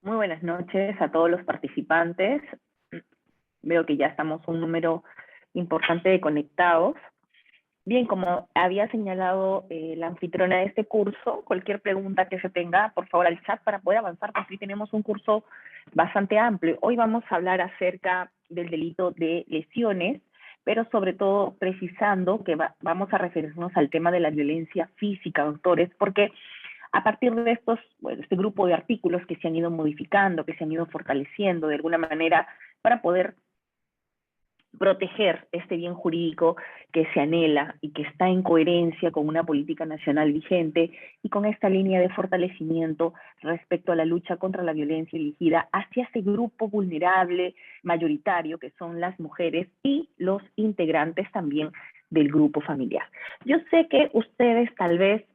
Muy buenas noches a todos los participantes. Veo que ya estamos un número importante de conectados. Bien, como había señalado la anfitriona de este curso, cualquier pregunta que se tenga, por favor al chat para poder avanzar, porque hoy tenemos un curso bastante amplio. Hoy vamos a hablar acerca del delito de lesiones, pero sobre todo precisando que vamos a referirnos al tema de la violencia física, doctores, porque a partir de este grupo de artículos que se han ido modificando, que se han ido fortaleciendo de alguna manera para poder proteger este bien jurídico que se anhela y que está en coherencia con una política nacional vigente y con esta línea de fortalecimiento respecto a la lucha contra la violencia dirigida hacia ese grupo vulnerable mayoritario que son las mujeres y los integrantes también del grupo familiar. Yo sé que ustedes tal vez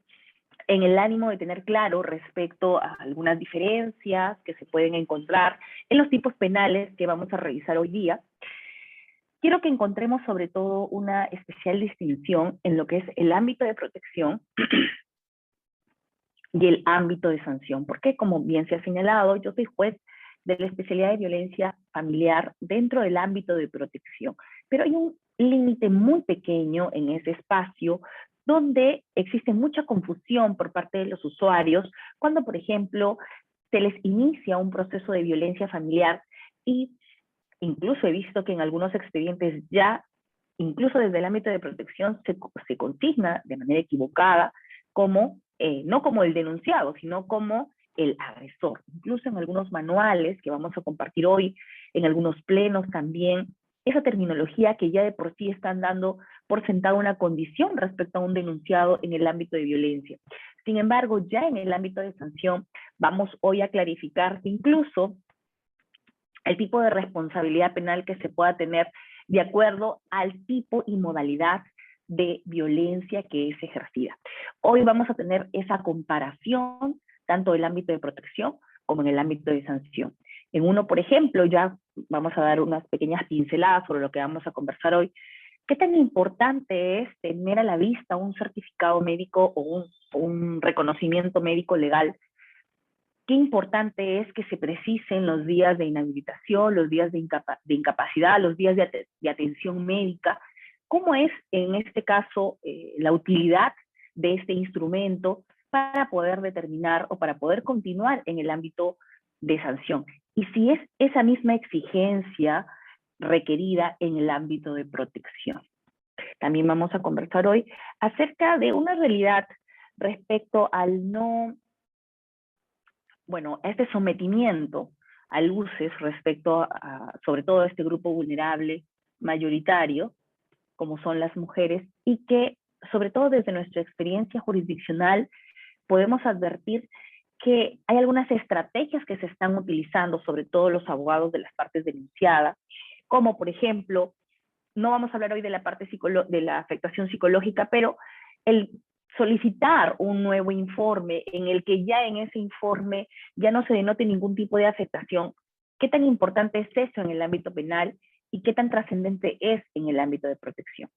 en el ánimo de tener claro respecto a algunas diferencias que se pueden encontrar en los tipos penales que vamos a revisar hoy día, quiero que encontremos sobre todo una especial distinción en lo que es el ámbito de protección y el ámbito de sanción, porque como bien se ha señalado, yo soy juez de la especialidad de violencia familiar dentro del ámbito de protección, pero hay un límite muy pequeño en ese espacio donde existe mucha confusión por parte de los usuarios cuando, por ejemplo, se les inicia un proceso de violencia familiar y incluso he visto que en algunos expedientes ya, incluso desde el ámbito de protección, se consigna de manera equivocada como, no como el denunciado, sino como el agresor. Incluso en algunos manuales que vamos a compartir hoy, en algunos plenos también, esa terminología que ya de por sí están dando por sentado una condición respecto a un denunciado en el ámbito de violencia. Sin embargo, ya en el ámbito de sanción, vamos hoy a clarificar que incluso el tipo de responsabilidad penal que se pueda tener de acuerdo al tipo y modalidad de violencia que es ejercida. Hoy vamos a tener esa comparación tanto en el ámbito de protección como en el ámbito de sanción. En uno, por ejemplo, ya vamos a dar unas pequeñas pinceladas sobre lo que vamos a conversar hoy. ¿Qué tan importante es tener a la vista un certificado médico o un reconocimiento médico legal? Qué importante es que se precisen los días de inhabilitación, los días de incapacidad, los días de atención médica. ¿Cómo es en este caso la utilidad de este instrumento para poder determinar o para poder continuar en el ámbito de sanción? Y si es esa misma exigencia requerida en el ámbito de protección. También vamos a conversar hoy acerca de una realidad respecto al este sometimiento a luces respecto a, sobre todo, a este grupo vulnerable mayoritario, como son las mujeres, y que, sobre todo desde nuestra experiencia jurisdiccional, podemos advertir que hay algunas estrategias que se están utilizando, sobre todo los abogados de las partes denunciadas, como por ejemplo, no vamos a hablar hoy de la parte de la afectación psicológica, pero el solicitar un nuevo informe en el que ya en ese informe ya no se denote ningún tipo de afectación. ¿Qué tan importante es eso en el ámbito penal y qué tan trascendente es en el ámbito de protección?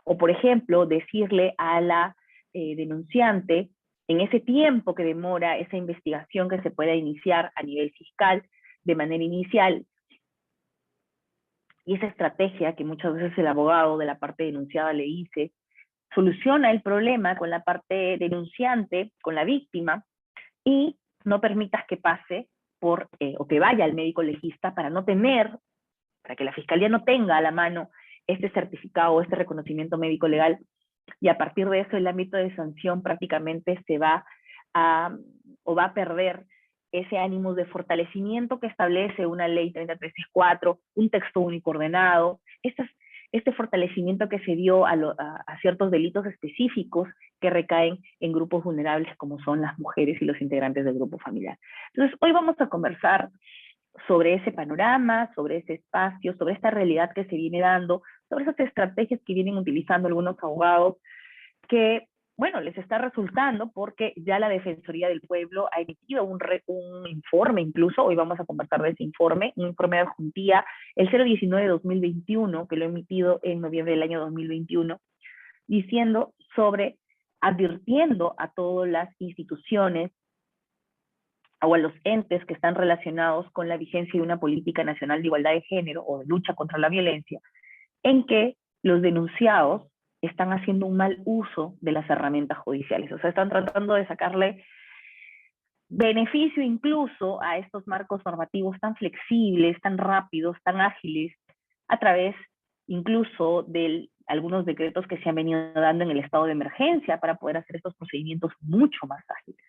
O, por ejemplo, decirle a la denunciante, en ese tiempo que demora esa investigación que se pueda iniciar a nivel fiscal de manera inicial, y esa estrategia que muchas veces el abogado de la parte denunciada le dice, soluciona el problema con la parte denunciante, con la víctima, y no permitas que pase o que vaya al médico legista para no tener, para que la fiscalía no tenga a la mano este certificado o este reconocimiento médico legal, y a partir de eso el ámbito de sanción prácticamente se va a, o va a perder ese ánimo de fortalecimiento que establece una ley 3364, un texto único ordenado, este fortalecimiento que se dio a ciertos delitos específicos que recaen en grupos vulnerables como son las mujeres y los integrantes del grupo familiar. Entonces, hoy vamos a conversar sobre ese panorama, sobre ese espacio, sobre esta realidad que se viene dando, sobre esas estrategias que vienen utilizando algunos abogados que, bueno, les está resultando porque ya la Defensoría del Pueblo ha emitido un informe, incluso, hoy vamos a conversar de ese informe, un informe de adjuntía, el 019 de 2021, que lo ha emitido en noviembre del año 2021, diciendo advirtiendo a todas las instituciones, o a los entes que están relacionados con la vigencia de una política nacional de igualdad de género o de lucha contra la violencia, en que los denunciados están haciendo un mal uso de las herramientas judiciales. O sea, están tratando de sacarle beneficio incluso a estos marcos normativos tan flexibles, tan rápidos, tan ágiles, a través incluso de algunos decretos que se han venido dando en el estado de emergencia para poder hacer estos procedimientos mucho más ágiles.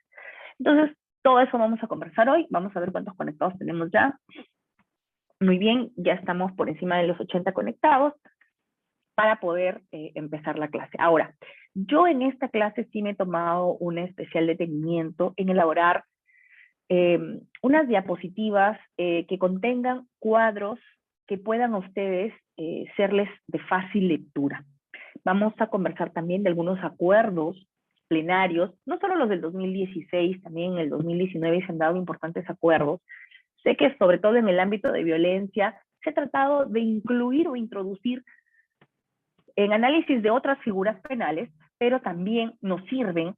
Entonces, todo eso vamos a conversar hoy. Vamos a ver cuántos conectados tenemos ya. Muy bien, ya estamos por encima de los 80 conectados para poder empezar la clase. Ahora, yo en esta clase sí me he tomado un especial detenimiento en elaborar unas diapositivas que contengan cuadros que puedan a ustedes serles de fácil lectura. Vamos a conversar también de algunos acuerdos plenarios, no solo los del 2016, también en el 2019 se han dado importantes acuerdos. Sé que sobre todo en el ámbito de violencia se ha tratado de incluir o introducir en análisis de otras figuras penales, pero también nos sirven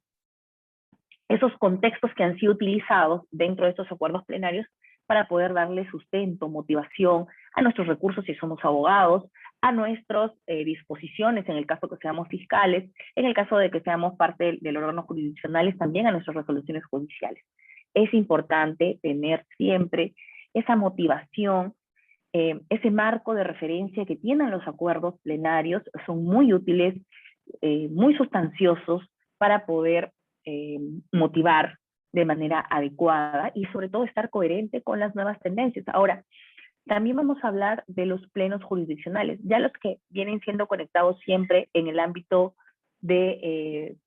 esos contextos que han sido utilizados dentro de estos acuerdos plenarios para poder darle sustento, motivación a nuestros recursos si somos abogados, a nuestras disposiciones en el caso que seamos fiscales, en el caso de que seamos parte del órgano jurisdiccionales, también a nuestras resoluciones judiciales. Es importante tener siempre esa motivación, ese marco de referencia que tienen los acuerdos plenarios, son muy útiles, muy sustanciosos para poder motivar de manera adecuada y sobre todo estar coherente con las nuevas tendencias. Ahora, también vamos a hablar de los plenos jurisdiccionales, ya los que vienen siendo conectados siempre en el ámbito de,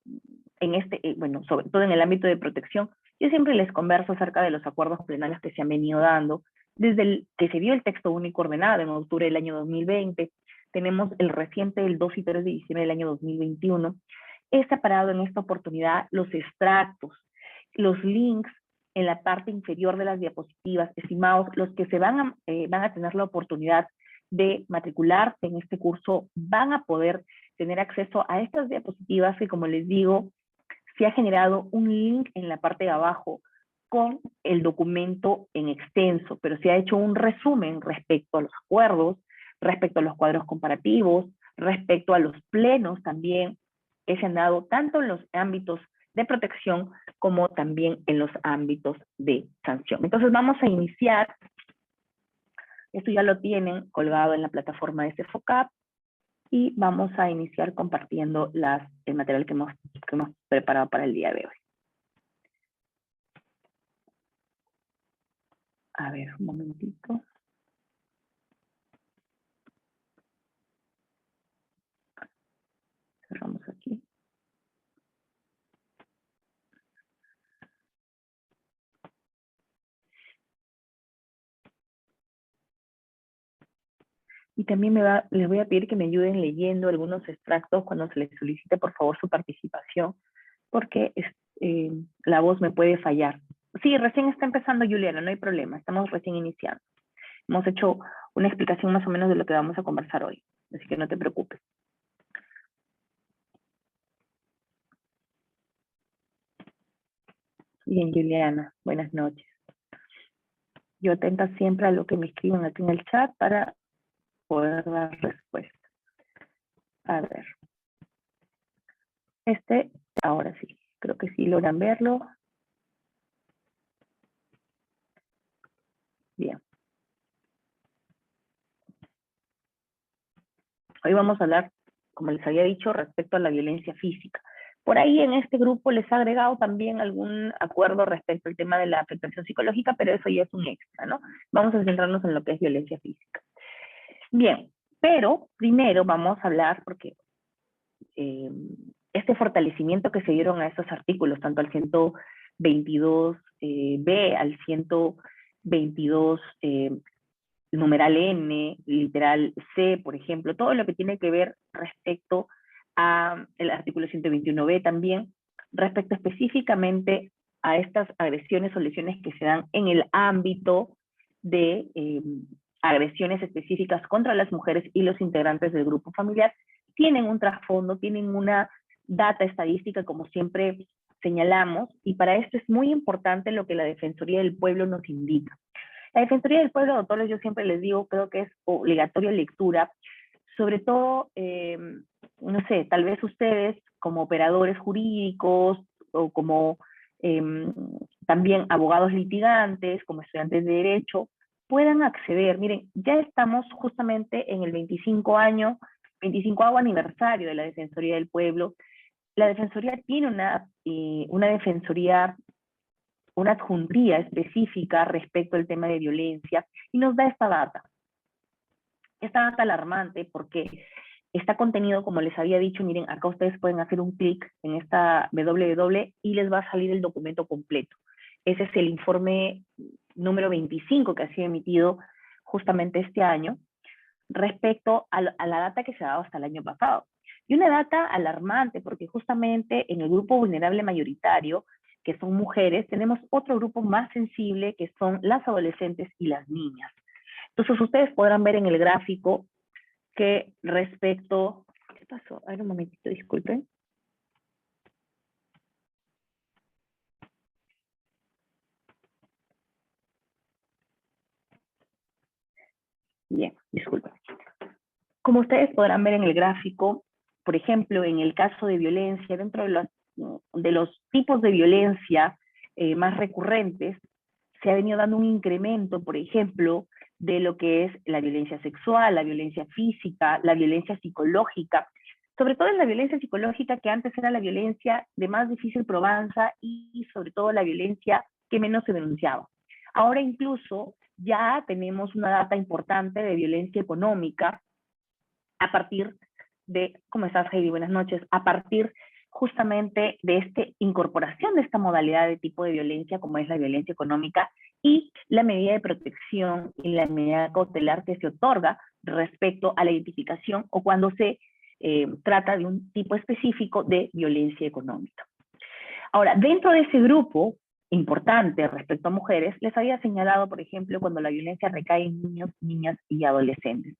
bueno, sobre todo en el ámbito de protección. Yo siempre les converso acerca de los acuerdos plenarios que se han venido dando, desde que se dio el texto único ordenado en octubre del año 2020, tenemos el reciente del 2 y 3 de diciembre del año 2021, he separado en esta oportunidad los extractos, los links en la parte inferior de las diapositivas. Estimados, los que van a tener la oportunidad de matricularse en este curso van a poder tener acceso a estas diapositivas que, como les digo, se ha generado un link en la parte de abajo con el documento en extenso, pero se ha hecho un resumen respecto a los acuerdos, respecto a los cuadros comparativos, respecto a los plenos también, que se han dado tanto en los ámbitos de protección como también en los ámbitos de sanción. Entonces vamos a iniciar, esto ya lo tienen colgado en la plataforma de CEFOCAP, y vamos a iniciar compartiendo el material que hemos preparado para el día de hoy. A ver, un momentito. Cerramos aquí. Y también les voy a pedir que me ayuden leyendo algunos extractos cuando se les solicite, por favor, su participación, porque la voz me puede fallar. Sí, recién está empezando, Juliana, no hay problema, estamos recién iniciando. Hemos hecho una explicación más o menos de lo que vamos a conversar hoy, así que no te preocupes. Bien, Juliana, buenas noches. Yo atenta siempre a lo que me escriban aquí en el chat para poder dar respuesta. A ver. Ahora sí, creo que sí logran verlo. Bien. Hoy vamos a hablar, como les había dicho, respecto a la violencia física. Por ahí en este grupo les ha agregado también algún acuerdo respecto al tema de la afectación psicológica, pero eso ya es un extra, ¿no? Vamos a centrarnos en lo que es violencia física. Bien, pero primero vamos a hablar, porque este fortalecimiento que se dieron a estos artículos, tanto al 122B, al 122 numeral N, literal C, por ejemplo, todo lo que tiene que ver respecto al artículo 121B también, respecto específicamente a estas agresiones o lesiones que se dan en el ámbito de agresiones específicas contra las mujeres y los integrantes del grupo familiar, tienen un trasfondo, tienen una data estadística, como siempre señalamos, y para esto es muy importante lo que la Defensoría del Pueblo nos indica. La Defensoría del Pueblo, doctores, yo siempre les digo, creo que es obligatoria lectura, sobre todo, no sé, tal vez ustedes como operadores jurídicos o como también abogados litigantes, como estudiantes de Derecho, puedan acceder. Miren, ya estamos justamente en el 25º aniversario de la Defensoría del Pueblo. La Defensoría tiene una defensoría, una adjuntía específica respecto al tema de violencia y nos da esta data. Esta data alarmante porque está contenido, como les había dicho, miren, acá ustedes pueden hacer un clic en esta www y les va a salir el documento completo. Ese es el informe número 25 que ha sido emitido justamente este año respecto a la data que se ha dado hasta el año pasado. Y una data alarmante porque justamente en el grupo vulnerable mayoritario, que son mujeres, tenemos otro grupo más sensible que son las adolescentes y las niñas. Entonces ustedes podrán ver en el gráfico que respecto... ¿Qué pasó? A ver un momentito, disculpen. Bien, disculpen. Como ustedes podrán ver en el gráfico, por ejemplo, en el caso de violencia, dentro de los tipos de violencia más recurrentes, se ha venido dando un incremento, por ejemplo, de lo que es la violencia sexual, la violencia física, la violencia psicológica, sobre todo en la violencia psicológica, que antes era la violencia de más difícil probanza y sobre todo la violencia que menos se denunciaba. Ahora incluso ya tenemos una data importante de violencia económica a partir de, ¿cómo estás, Heidi? Buenas noches. A partir justamente de esta incorporación de esta modalidad de tipo de violencia, como es la violencia económica, y la medida de protección y la medida cautelar que se otorga respecto a la identificación o cuando se trata de un tipo específico de violencia económica. Ahora, dentro de ese grupo importante respecto a mujeres, les había señalado, por ejemplo, cuando la violencia recae en niños, niñas y adolescentes.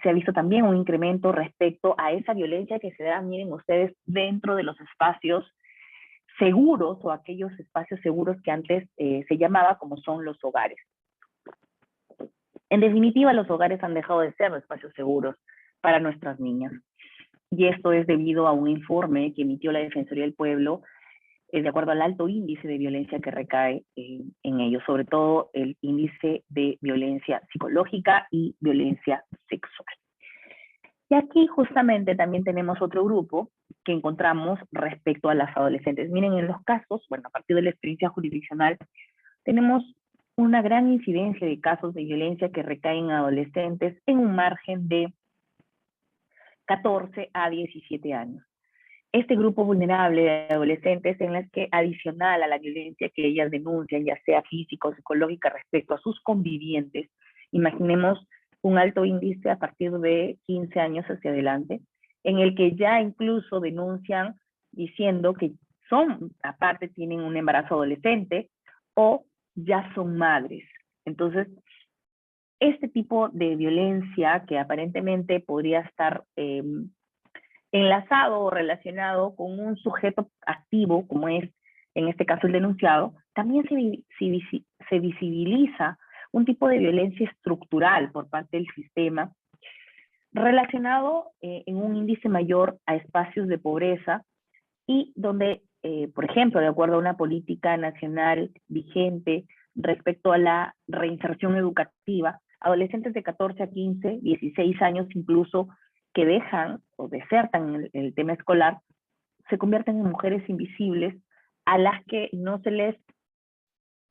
Se ha visto también un incremento respecto a esa violencia que se da, miren ustedes, dentro de los espacios seguros o aquellos espacios seguros que antes se llamaba como son los hogares. En definitiva, los hogares han dejado de ser espacios seguros para nuestras niñas. Y esto es debido a un informe que emitió la Defensoría del Pueblo de acuerdo al alto índice de violencia que recae en ellos, sobre todo el índice de violencia psicológica y violencia sexual. Y aquí justamente también tenemos otro grupo que encontramos respecto a las adolescentes. Miren, en los casos, bueno, a partir de la experiencia jurisdiccional, tenemos una gran incidencia de casos de violencia que recaen en adolescentes en un margen de 14 a 17 años. Este grupo vulnerable de adolescentes en las que adicional a la violencia que ellas denuncian, ya sea física o psicológica respecto a sus convivientes, imaginemos un alto índice a partir de 15 años hacia adelante, en el que ya incluso denuncian diciendo que son, aparte tienen un embarazo adolescente o ya son madres. Entonces, este tipo de violencia que aparentemente podría estar enlazado o relacionado con un sujeto activo, como es en este caso el denunciado, también se visibiliza un tipo de violencia estructural por parte del sistema relacionado en un índice mayor a espacios de pobreza y donde, por ejemplo, de acuerdo a una política nacional vigente respecto a la reinserción educativa, adolescentes de 14 a 15, 16 años incluso, que dejan o desertan el tema escolar, se convierten en mujeres invisibles a las que no se les,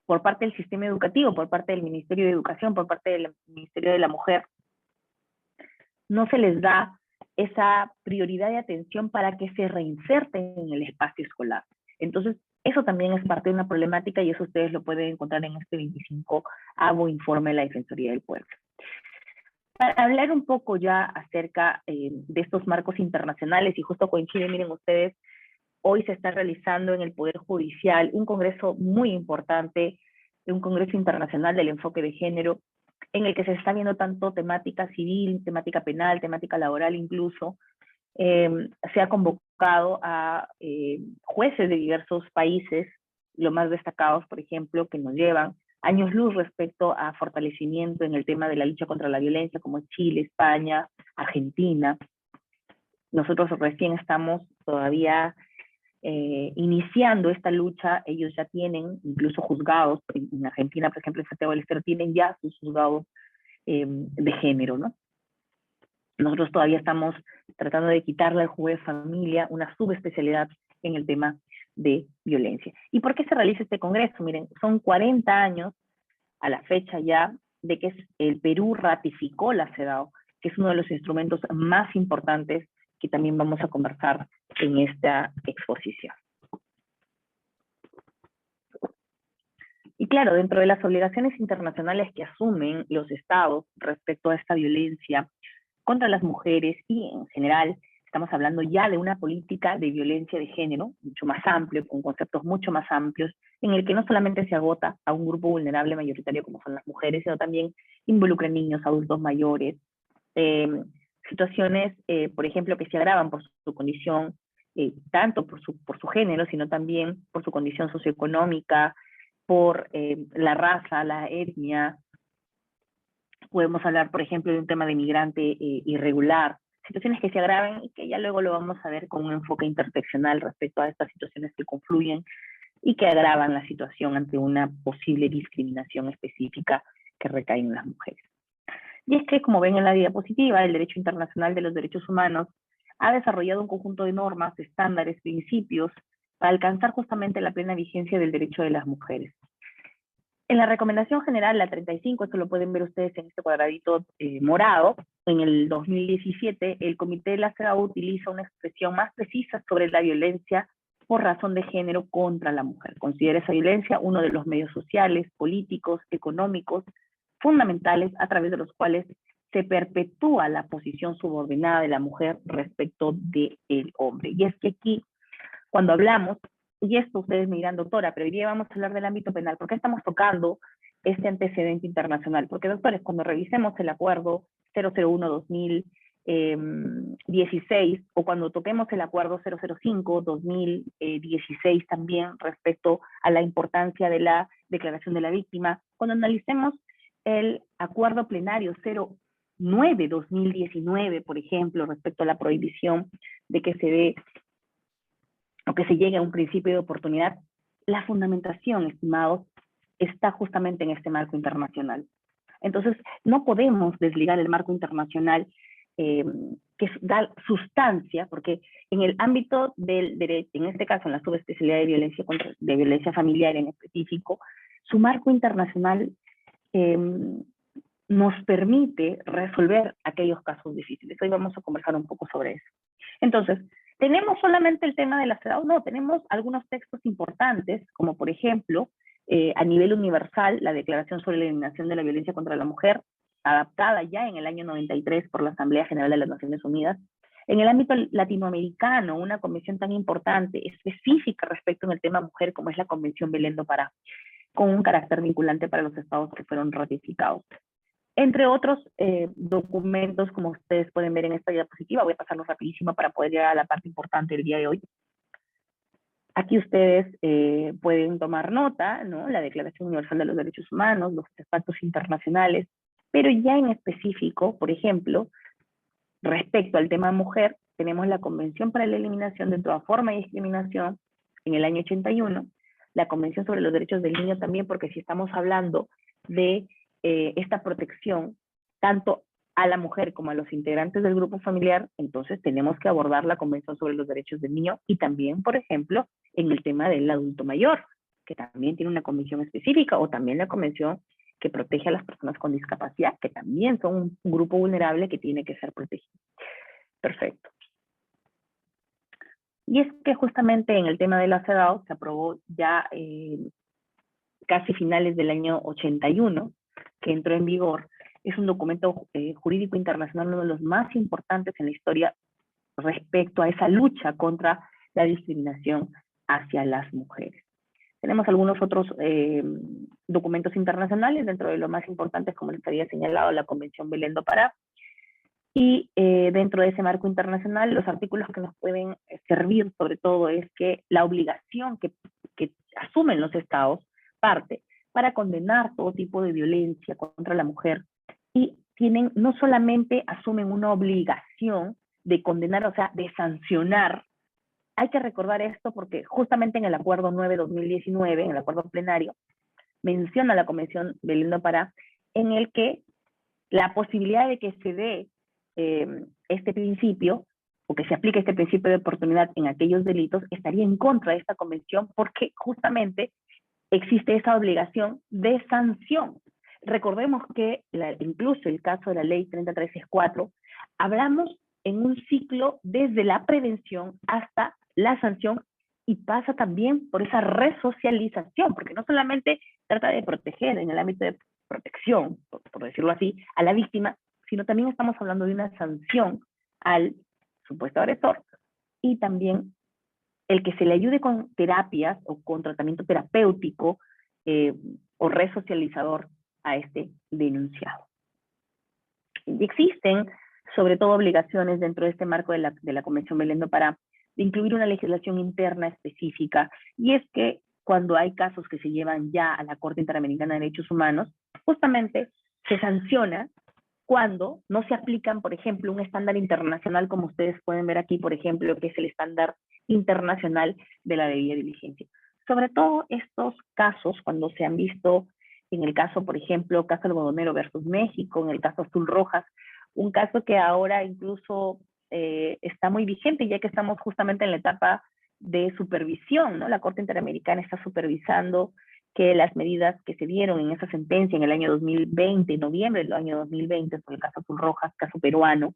por parte del sistema educativo, por parte del Ministerio de Educación, por parte del Ministerio de la Mujer, no se les da esa prioridad de atención para que se reinserten en el espacio escolar. Entonces, eso también es parte de una problemática y eso ustedes lo pueden encontrar en este 25º informe de la Defensoría del Pueblo. Para hablar un poco ya acerca de estos marcos internacionales, y justo coincide, miren ustedes, hoy se está realizando en el Poder Judicial un congreso muy importante, un congreso internacional del enfoque de género, en el que se está viendo tanto temática civil, temática penal, temática laboral incluso. Se ha convocado convocado a jueces de diversos países, los más destacados, por ejemplo, que nos llevan años luz respecto a fortalecimiento en el tema de la lucha contra la violencia, como Chile, España, Argentina. Nosotros recién estamos todavía iniciando esta lucha. Ellos ya tienen incluso juzgados, en Argentina, por ejemplo, en Santiago del Estero, tienen ya sus juzgados de género, ¿no? Nosotros todavía estamos tratando de quitarle al juez familia una subespecialidad en el tema de violencia. ¿Y por qué se realiza este congreso? Miren, son 40 años a la fecha ya de que el Perú ratificó la CEDAW, que es uno de los instrumentos más importantes que también vamos a conversar en esta exposición. Y claro, dentro de las obligaciones internacionales que asumen los estados respecto a esta violencia contra las mujeres y en general, estamos hablando ya de una política de violencia de género mucho más amplio, con conceptos mucho más amplios, en el que no solamente se agota a un grupo vulnerable mayoritario como son las mujeres, sino también involucra niños, adultos mayores, situaciones, por ejemplo, que se agravan por su condición, tanto por su género, sino también por su condición socioeconómica, por la raza, la etnia. Podemos hablar, por ejemplo, de un tema de migrante irregular, situaciones que se agravan y que ya luego lo vamos a ver con un enfoque interseccional respecto a estas situaciones que confluyen y que agravan la situación ante una posible discriminación específica que recae en las mujeres. Y es que, como ven en la diapositiva, el Derecho Internacional de los Derechos Humanos ha desarrollado un conjunto de normas, estándares, principios para alcanzar justamente la plena vigencia del derecho de las mujeres. En la recomendación general, la 35, esto lo pueden ver ustedes en este cuadradito morado, en el 2017, el Comité de la CEDAW utiliza una expresión más precisa sobre la violencia por razón de género contra la mujer. Considera esa violencia uno de los medios sociales, políticos, económicos, fundamentales a través de los cuales se perpetúa la posición subordinada de la mujer respecto del hombre. Y es que aquí, cuando hablamos, y esto ustedes me dirán, doctora, pero hoy día vamos a hablar del ámbito penal, ¿por qué estamos tocando este antecedente internacional? Porque, doctores, cuando revisemos el acuerdo 001-2016, o cuando toquemos el acuerdo 005-2016 también respecto a la importancia de la declaración de la víctima, cuando analicemos el acuerdo plenario 09-2019, por ejemplo, respecto a la prohibición de que se dé o que se llegue a un principio de oportunidad, la fundamentación, estimados, está justamente en este marco internacional. Entonces, no podemos desligar el marco internacional que da sustancia, porque en el ámbito del derecho, en este caso en la subespecialidad de violencia familiar en específico, su marco internacional nos permite resolver aquellos casos difíciles. Hoy vamos a conversar un poco sobre eso. Entonces, ¿tenemos solamente el tema de la CEDAW? No, tenemos algunos textos importantes, como por ejemplo, a nivel universal, la Declaración sobre la Eliminación de la Violencia contra la Mujer, adaptada ya en el año 93 por la Asamblea General de las Naciones Unidas. En el ámbito latinoamericano, una convención tan importante, específica respecto en el tema mujer, como es la Convención Belén do Pará, con un carácter vinculante para los estados que fueron ratificados. Entre otros documentos, como ustedes pueden ver en esta diapositiva, voy a pasarlo rapidísimo para poder llegar a la parte importante del día de hoy. Aquí ustedes pueden tomar nota, ¿no? La Declaración Universal de los Derechos Humanos, los pactos internacionales, pero ya en específico, por ejemplo, respecto al tema mujer, tenemos la Convención para la Eliminación de toda forma de discriminación en el año 81, la Convención sobre los Derechos del Niño también, porque si estamos hablando de esta protección tanto a la mujer como a los integrantes del grupo familiar, entonces tenemos que abordar la Convención sobre los Derechos del Niño y también, por ejemplo, en el tema del adulto mayor, que también tiene una convención específica, o también la Convención que protege a las personas con discapacidad, que también son un grupo vulnerable que tiene que ser protegido. Perfecto. Y es que justamente en el tema de la CEDAW se aprobó ya casi finales del año 81, que entró en vigor. Es un documento jurídico internacional, uno de los más importantes en la historia respecto a esa lucha contra la discriminación hacia las mujeres. Tenemos algunos otros documentos internacionales, dentro de los más importantes, como les había señalado, la Convención Belén do Pará, Y dentro de ese marco internacional, los artículos que nos pueden servir sobre todo es que la obligación que asumen los estados parte para condenar todo tipo de violencia contra la mujer y tienen, no solamente asumen una obligación de condenar, o sea, de sancionar. Hay que recordar esto porque justamente en el Acuerdo 9/2019, en el acuerdo plenario, menciona la Convención Belén do Pará, en el que la posibilidad de que se dé este principio, o que se aplique este principio de oportunidad en aquellos delitos, estaría en contra de esta convención porque justamente existe esa obligación de sanción. Recordemos que incluso el caso de la ley 30.364, hablamos en un ciclo desde la prevención hasta la sanción y pasa también por esa resocialización, porque no solamente trata de proteger en el ámbito de protección, por decirlo así, a la víctima, sino también estamos hablando de una sanción al supuesto agresor y también el que se le ayude con terapias o con tratamiento terapéutico o resocializador a este denunciado. Y existen, sobre todo, obligaciones dentro de este marco de la Convención Belén do Pará de incluir una legislación interna específica, y es que cuando hay casos que se llevan ya a la Corte Interamericana de Derechos Humanos, justamente se sanciona cuando no se aplican, por ejemplo, un estándar internacional, como ustedes pueden ver aquí, por ejemplo, que es el estándar internacional de la debida diligencia. Sobre todo estos casos, cuando se han visto en el caso, por ejemplo, caso algodonero versus México, en el caso Azul Rojas, un caso que ahora incluso está muy vigente, ya que estamos justamente en la etapa de supervisión, ¿no? La Corte Interamericana está supervisando que las medidas que se dieron en esa sentencia en el año 2020, en noviembre del año 2020, por el caso Azul Rojas, caso peruano,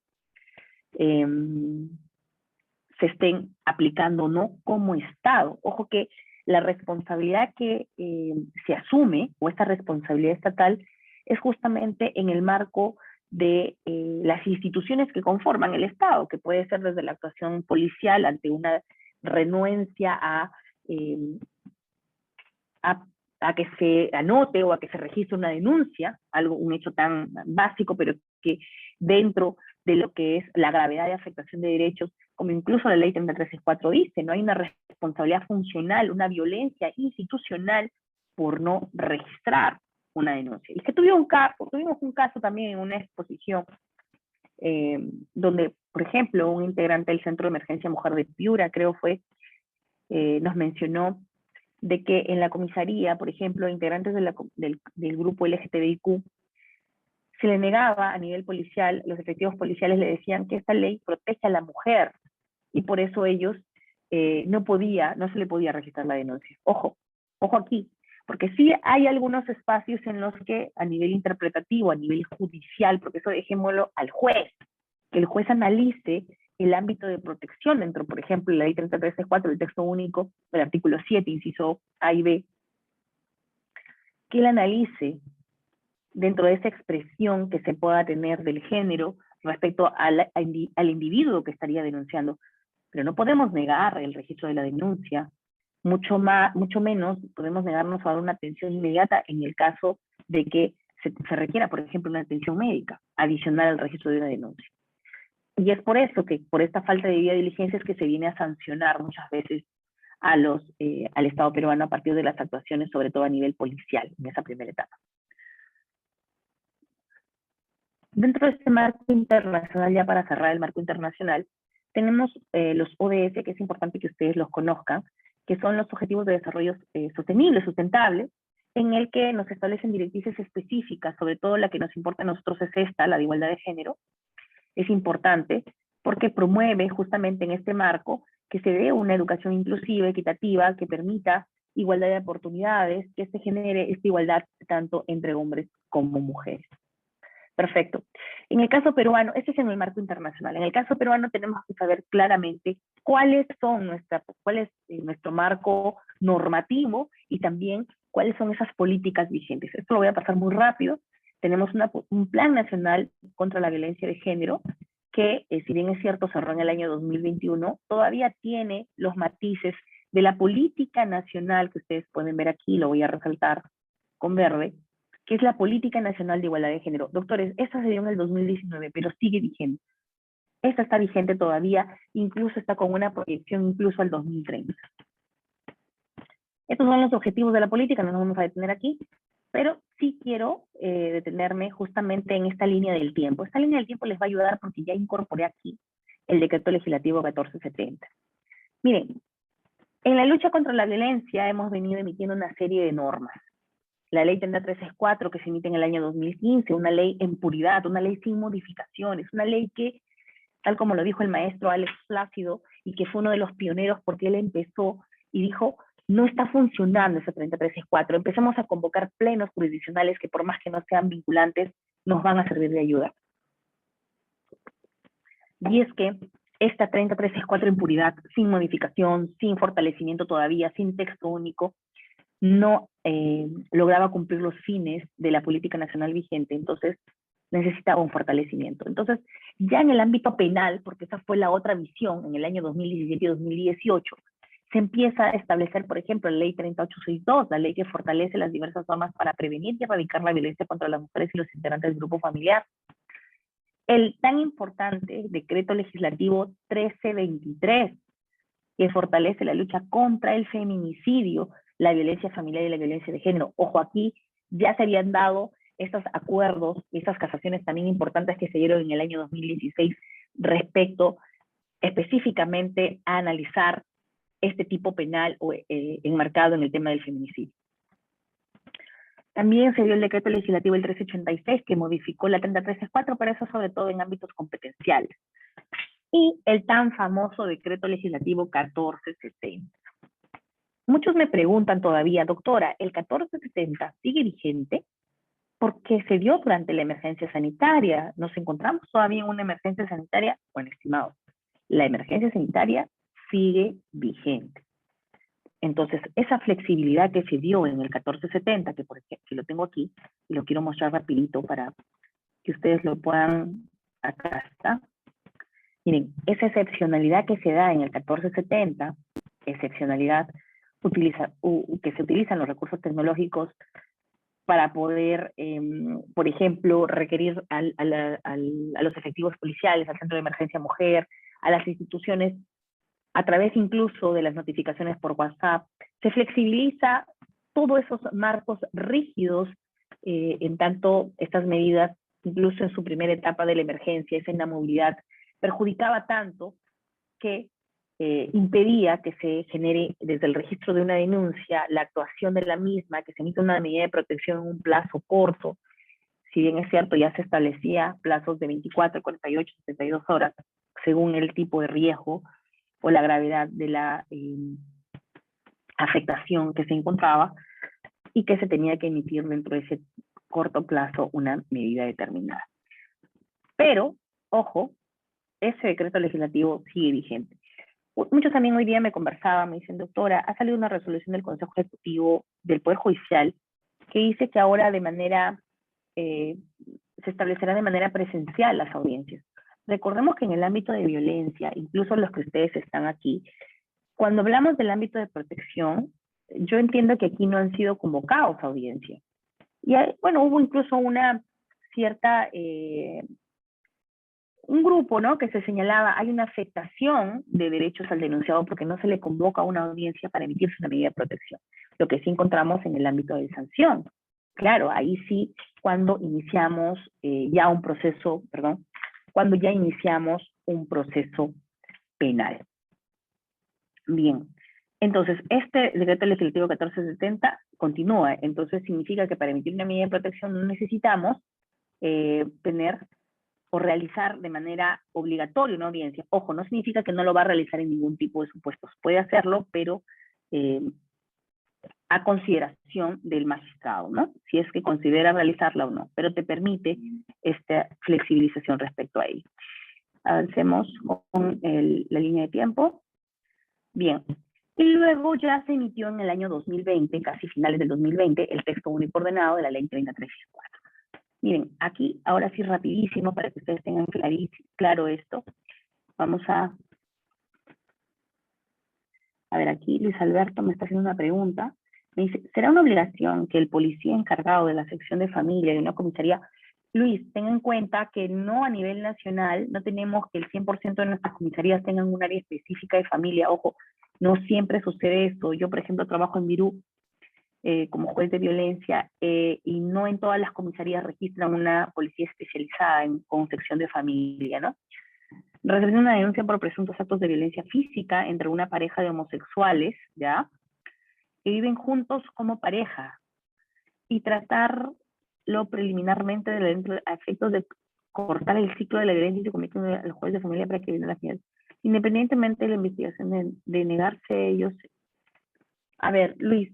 se estén aplicando o no como Estado. Ojo que la responsabilidad que se asume, o esta responsabilidad estatal, es justamente en el marco de las instituciones que conforman el Estado, que puede ser desde la actuación policial ante una renuencia a que se anote o a que se registre una denuncia, un hecho tan básico, pero que dentro de lo que es la gravedad de afectación de derechos, como incluso la ley 30.364 dice, no hay una responsabilidad funcional, una violencia institucional por no registrar una denuncia. Y que tuvimos un caso también en una exposición donde, por ejemplo, un integrante del Centro de Emergencia Mujer de Piura, creo fue, nos mencionó de que en la comisaría, por ejemplo, integrantes del grupo LGTBIQ, se le negaba a nivel policial, los efectivos policiales le decían que esta ley protege a la mujer y por eso ellos no se le podía registrar la denuncia. Ojo aquí, porque sí hay algunos espacios en los que a nivel interpretativo, a nivel judicial, porque eso dejémoslo al juez, que el juez analice el ámbito de protección dentro, por ejemplo, la ley 30.364, el texto único, el artículo 7, inciso A y B, que él analice dentro de esa expresión que se pueda tener del género respecto al individuo que estaría denunciando. Pero no podemos negar el registro de la denuncia, mucho menos podemos negarnos a dar una atención inmediata en el caso de que se requiera, por ejemplo, una atención médica adicional al registro de una denuncia. Y es por eso que, por esta falta de debida diligencia, es que se viene a sancionar muchas veces al Estado peruano a partir de las actuaciones, sobre todo a nivel policial, en esa primera etapa. Dentro de este marco internacional, ya para cerrar el marco internacional, tenemos los ODS, que es importante que ustedes los conozcan, que son los Objetivos de Desarrollo Sostenible, Sustentable, en el que nos establecen directrices específicas, sobre todo la que nos importa a nosotros es esta, la de igualdad de género. Es importante porque promueve justamente en este marco que se dé una educación inclusiva, equitativa, que permita igualdad de oportunidades, que se genere esta igualdad tanto entre hombres como mujeres. Perfecto. En el caso peruano, este es en el marco internacional. En el caso peruano tenemos que saber claramente cuál es nuestro marco normativo y también cuáles son esas políticas vigentes. Esto lo voy a pasar muy rápido. Tenemos un plan nacional contra la violencia de género que, si bien es cierto, cerró en el año 2021, todavía tiene los matices de la política nacional que ustedes pueden ver aquí, lo voy a resaltar con verde, que es la Política Nacional de Igualdad de Género. Doctores, esta se dio en el 2019, pero sigue vigente. Esta está vigente todavía, incluso está con una proyección incluso al 2030. Estos son los objetivos de la política, no nos vamos a detener aquí, pero sí quiero detenerme justamente en esta línea del tiempo. Esta línea del tiempo les va a ayudar porque ya incorporé aquí el decreto legislativo 1470. Miren, en la lucha contra la violencia hemos venido emitiendo una serie de normas. La ley 364 que se emite en el año 2015, una ley en puridad, una ley sin modificaciones, una ley que, tal como lo dijo el maestro Alex Plácido, y que fue uno de los pioneros porque él empezó y dijo, no está funcionando esa 364, empecemos a convocar plenos jurisdiccionales que por más que no sean vinculantes, nos van a servir de ayuda. Y es que esta 364 en puridad, sin modificación, sin fortalecimiento todavía, sin texto único, no lograba cumplir los fines de la política nacional vigente, entonces necesitaba un fortalecimiento. Entonces, ya en el ámbito penal, porque esa fue la otra visión en el año 2017 y 2018, se empieza a establecer, por ejemplo, la ley 3862, la ley que fortalece las diversas normas para prevenir y erradicar la violencia contra las mujeres y los integrantes del grupo familiar. El tan importante decreto legislativo 1323, que fortalece la lucha contra el feminicidio, la violencia familiar y la violencia de género. Ojo, aquí ya se habían dado estos acuerdos, estas casaciones también importantes que se dieron en el año 2016 respecto específicamente a analizar este tipo penal o enmarcado en el tema del feminicidio. También se dio el decreto legislativo el 1386 que modificó la 30364, pero eso sobre todo en ámbitos competenciales. Y el tan famoso decreto legislativo 1470. Muchos me preguntan todavía, doctora, ¿el 1470 sigue vigente? Porque se dio durante la emergencia sanitaria. Nos encontramos todavía en una emergencia sanitaria. Bueno, estimados, la emergencia sanitaria sigue vigente. Entonces, esa flexibilidad que se dio en el 1470, que lo tengo aquí, y lo quiero mostrar rapidito para que ustedes lo puedan, acá está. Miren, esa excepcionalidad que se da en el 1470, excepcionalidad que se utilizan los recursos tecnológicos para poder, por ejemplo, requerir a los efectivos policiales, al Centro de Emergencia Mujer, a las instituciones, a través incluso de las notificaciones por WhatsApp, se flexibiliza todos esos marcos rígidos, en tanto estas medidas, incluso en su primera etapa de la emergencia, esa inamovilidad, perjudicaba tanto que impedía que se genere desde el registro de una denuncia la actuación de la misma, que se emita una medida de protección en un plazo corto. Si bien es cierto, ya se establecía plazos de 24, 48, 72 horas, según el tipo de riesgo o la gravedad de la afectación que se encontraba, y que se tenía que emitir dentro de ese corto plazo una medida determinada. Pero, ojo, ese decreto legislativo sigue vigente. Muchos también hoy día me conversaban, me dicen, doctora, ha salido una resolución del Consejo Ejecutivo del Poder Judicial que dice que ahora de manera, se establecerá de manera presencial las audiencias. Recordemos que en el ámbito de violencia, incluso los que ustedes están aquí, cuando hablamos del ámbito de protección, yo entiendo que aquí no han sido convocados a audiencia. Y bueno, hubo incluso una cierta... un grupo, ¿no?, que se señalaba, hay una afectación de derechos al denunciado porque no se le convoca a una audiencia para emitirse una medida de protección. Lo que sí encontramos en el ámbito de sanción. Claro, ahí sí, cuando iniciamos cuando ya iniciamos un proceso penal. Bien, entonces este decreto legislativo 1470 continúa, entonces significa que para emitir una medida de protección no necesitamos tener o realizar de manera obligatoria una audiencia. Ojo, no significa que no lo va a realizar en ningún tipo de supuestos. Puede hacerlo, pero a consideración del magistrado, ¿no? Si es que considera realizarla o no, pero te permite esta flexibilización respecto a ello. Avancemos con la línea de tiempo. Bien. Y luego ya se emitió en el año 2020, casi finales del 2020, el texto único ordenado de la ley 30364. Miren, aquí, ahora sí rapidísimo, para que ustedes tengan claro esto, vamos a ver, aquí Luis Alberto me está haciendo una pregunta. Me dice, ¿será una obligación que el policía encargado de la sección de familia de una comisaría, Luis, tenga en cuenta que no a nivel nacional, no tenemos que el 100% de nuestras comisarías tengan un área específica de familia? Ojo, no siempre sucede esto. Yo, por ejemplo, trabajo en Virú como juez de violencia y no en todas las comisarías registran una policía especializada con sección de familia, ¿no? Recibí una denuncia por presuntos actos de violencia física entre una pareja de homosexuales, ¿ya? Que viven juntos como pareja y tratarlo preliminarmente a efectos de cortar el ciclo de la violencia y se cometen al juez de familia para que viene la final. Independientemente de la investigación de negarse ellos. A ver, Luis,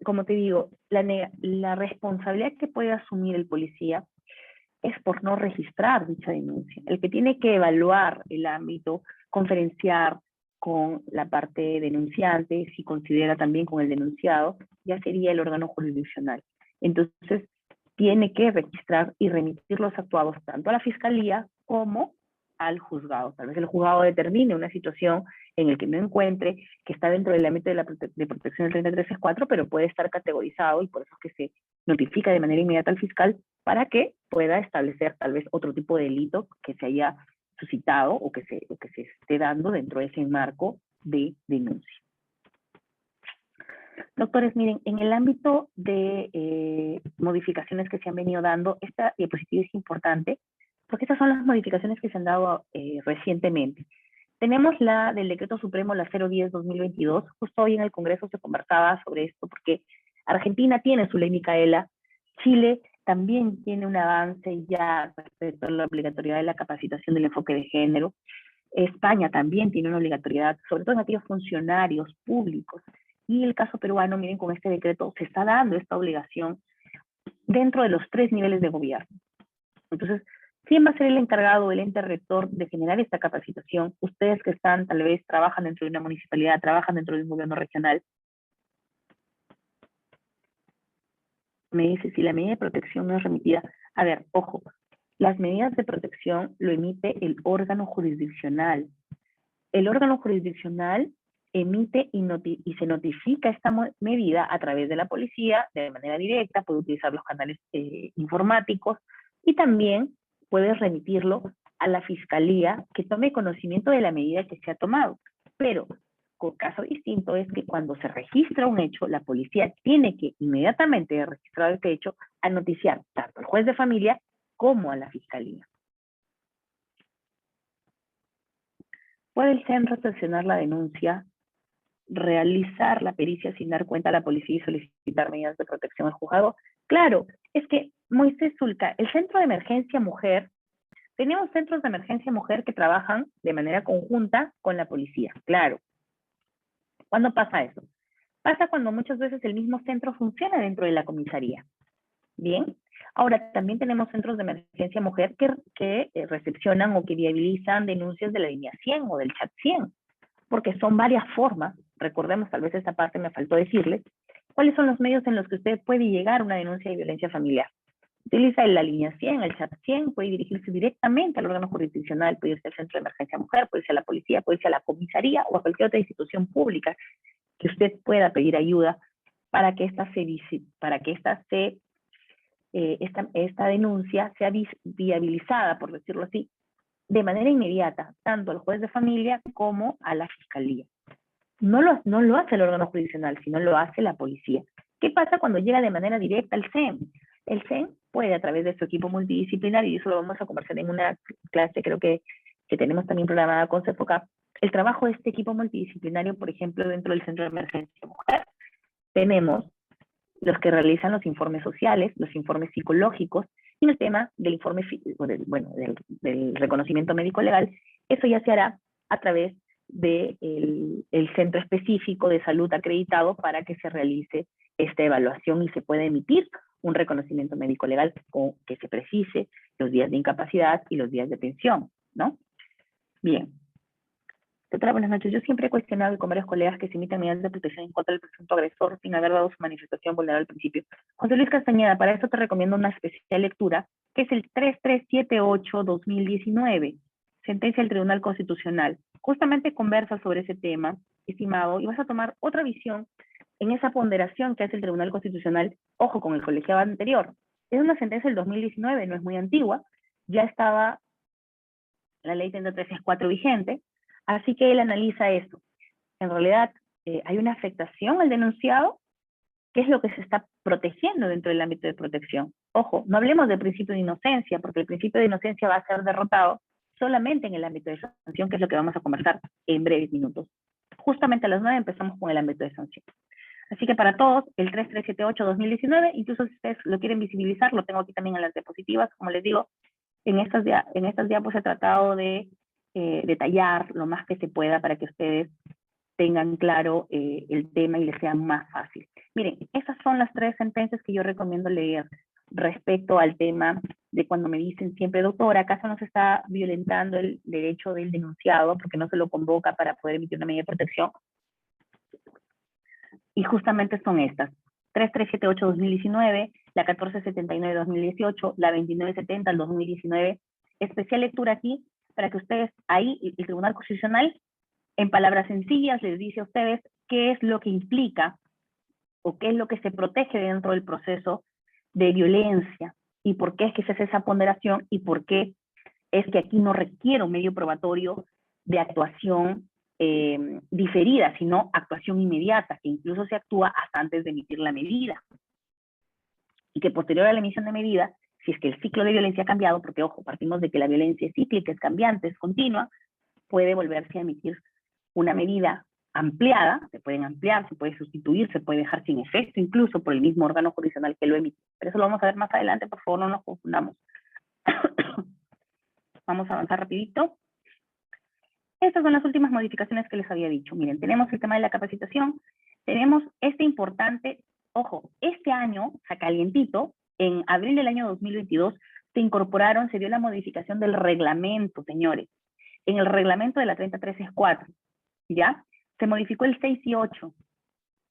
como te digo, la responsabilidad que puede asumir el policía es por no registrar dicha denuncia. El que tiene que evaluar el ámbito, conferenciar con la parte denunciante, si considera también con el denunciado, ya sería el órgano jurisdiccional. Entonces, tiene que registrar y remitir los actuados tanto a la fiscalía como al juzgado. Tal vez el juzgado determine una situación en el que no encuentre que está dentro del ámbito de protección del 33.4, pero puede estar categorizado y por eso es que se notifica de manera inmediata al fiscal para que pueda establecer tal vez otro tipo de delito que se haya suscitado o que se esté dando dentro de ese marco de denuncia. Doctores, miren, en el ámbito de modificaciones que se han venido dando, esta diapositiva es importante porque estas son las modificaciones que se han dado recientemente. Tenemos la del Decreto Supremo, la 010-2022. Justo hoy en el Congreso se conversaba sobre esto porque Argentina tiene su ley Micaela, Chile también tiene un avance ya respecto a la obligatoriedad de la capacitación del enfoque de género. España también tiene una obligatoriedad, sobre todo en aquellos funcionarios públicos. Y el caso peruano, miren, con este decreto se está dando esta obligación dentro de los 3 niveles de gobierno. Entonces, ¿quién va a ser el encargado, el ente rector de generar esta capacitación? Ustedes que están, tal vez, trabajan dentro de una municipalidad, trabajan dentro de un gobierno regional. Me dice, si la medida de protección no es remitida. A ver, ojo, las medidas de protección lo emite el órgano jurisdiccional. El órgano jurisdiccional emite y se notifica esta medida a través de la policía de manera directa, puede utilizar los canales informáticos y también puede remitirlo a la fiscalía que tome conocimiento de la medida que se ha tomado. Pero el caso distinto es que cuando se registra un hecho, la policía tiene que inmediatamente registrar este hecho a noticiar tanto al juez de familia como a la fiscalía. Puede el CEN recepcionar la denuncia, realizar la pericia sin dar cuenta a la policía y solicitar medidas de protección al juzgado. Claro, es que Moisés Zulca, el Centro de Emergencia Mujer, tenemos centros de emergencia mujer que trabajan de manera conjunta con la policía, claro. ¿Cuándo pasa eso? Pasa cuando muchas veces el mismo centro funciona dentro de la comisaría. Bien. Ahora, también tenemos centros de emergencia mujer que recepcionan o que viabilizan denuncias de la línea 100 o del chat 100, porque son varias formas. Recordemos, tal vez esta parte me faltó decirles, cuáles son los medios en los que usted puede llegar a una denuncia de violencia familiar. Utiliza la línea 100, el chat 100, puede dirigirse directamente al órgano jurisdiccional, puede irse al centro de emergencia mujer, puede irse a la policía, puede irse a la comisaría o a cualquier otra institución pública que usted pueda pedir ayuda para que esta denuncia sea viabilizada, por decirlo así, de manera inmediata, tanto al juez de familia como a la fiscalía. No lo hace el órgano jurisdiccional, sino lo hace la policía. ¿Qué pasa cuando llega de manera directa al CEN? El CEN puede, a través de su equipo multidisciplinario, y eso lo vamos a conversar en una clase, creo que tenemos también programada con CEFOCAP, el trabajo de este equipo multidisciplinario, por ejemplo, dentro del Centro de Emergencia Mujer. Tenemos los que realizan los informes sociales, los informes psicológicos, y el tema del informe, del reconocimiento médico legal, eso ya se hará a través del centro específico de salud acreditado para que se realice esta evaluación y se pueda emitir un reconocimiento médico legal que se precise los días de incapacidad y los días de pensión, ¿no? Bien. Otra, buenas noches. Yo siempre he cuestionado con varios colegas que se imitan medidas de protección en contra del presunto agresor sin haber dado su manifestación vulnerable al principio. José Luis Castañeda, para eso te recomiendo una especial lectura, que es el 3378-2019, sentencia del Tribunal Constitucional. Justamente conversa sobre ese tema, estimado, y vas a tomar otra visión en esa ponderación que hace el Tribunal Constitucional, ojo con el colegiado anterior, es una sentencia del 2019, no es muy antigua, ya estaba la ley 334 vigente, así que él analiza esto. En realidad, hay una afectación al denunciado. ¿Qué es lo que se está protegiendo dentro del ámbito de protección? Ojo, no hablemos del principio de inocencia, porque el principio de inocencia va a ser derrotado solamente en el ámbito de sanción, que es lo que vamos a conversar en breves minutos. Justamente a las 9 empezamos con el ámbito de sanción. Así que para todos, el 3378-2019, incluso si ustedes lo quieren visibilizar, lo tengo aquí también en las diapositivas, como les digo, en estas diapos he tratado de detallar lo más que se pueda para que ustedes tengan claro el tema y les sea más fácil. Miren, esas son las 3 sentencias que yo recomiendo leer respecto al tema de cuando me dicen siempre, doctora, ¿acaso no se está violentando el derecho del denunciado porque no se lo convoca para poder emitir una medida de protección? Y justamente son estas: 3378-2019, la 1479-2018, la 2970-2019. Especial lectura aquí para que ustedes, ahí el Tribunal Constitucional, en palabras sencillas, les dice a ustedes qué es lo que implica o qué es lo que se protege dentro del proceso de violencia y por qué es que se hace esa ponderación y por qué es que aquí no requiere un medio probatorio de actuación diferida, sino actuación inmediata, que incluso se actúa hasta antes de emitir la medida. Y que posterior a la emisión de medida, si es que el ciclo de violencia ha cambiado, porque ojo, partimos de que la violencia es cíclica, es cambiante, es continua, puede volverse a emitir una medida ampliada, se pueden ampliar, se puede sustituir, se puede dejar sin efecto incluso por el mismo órgano jurisdiccional que lo emite. Pero eso lo vamos a ver más adelante, por favor no nos confundamos. Vamos a avanzar rapidito. Estas son las últimas modificaciones que les había dicho. Miren, tenemos el tema de la capacitación, tenemos este importante, ojo, este año, o sea, calientito, en abril del año 2022, se dio la modificación del reglamento, señores. En el reglamento de la 3364, ¿ya? Se modificó el 6 y 8.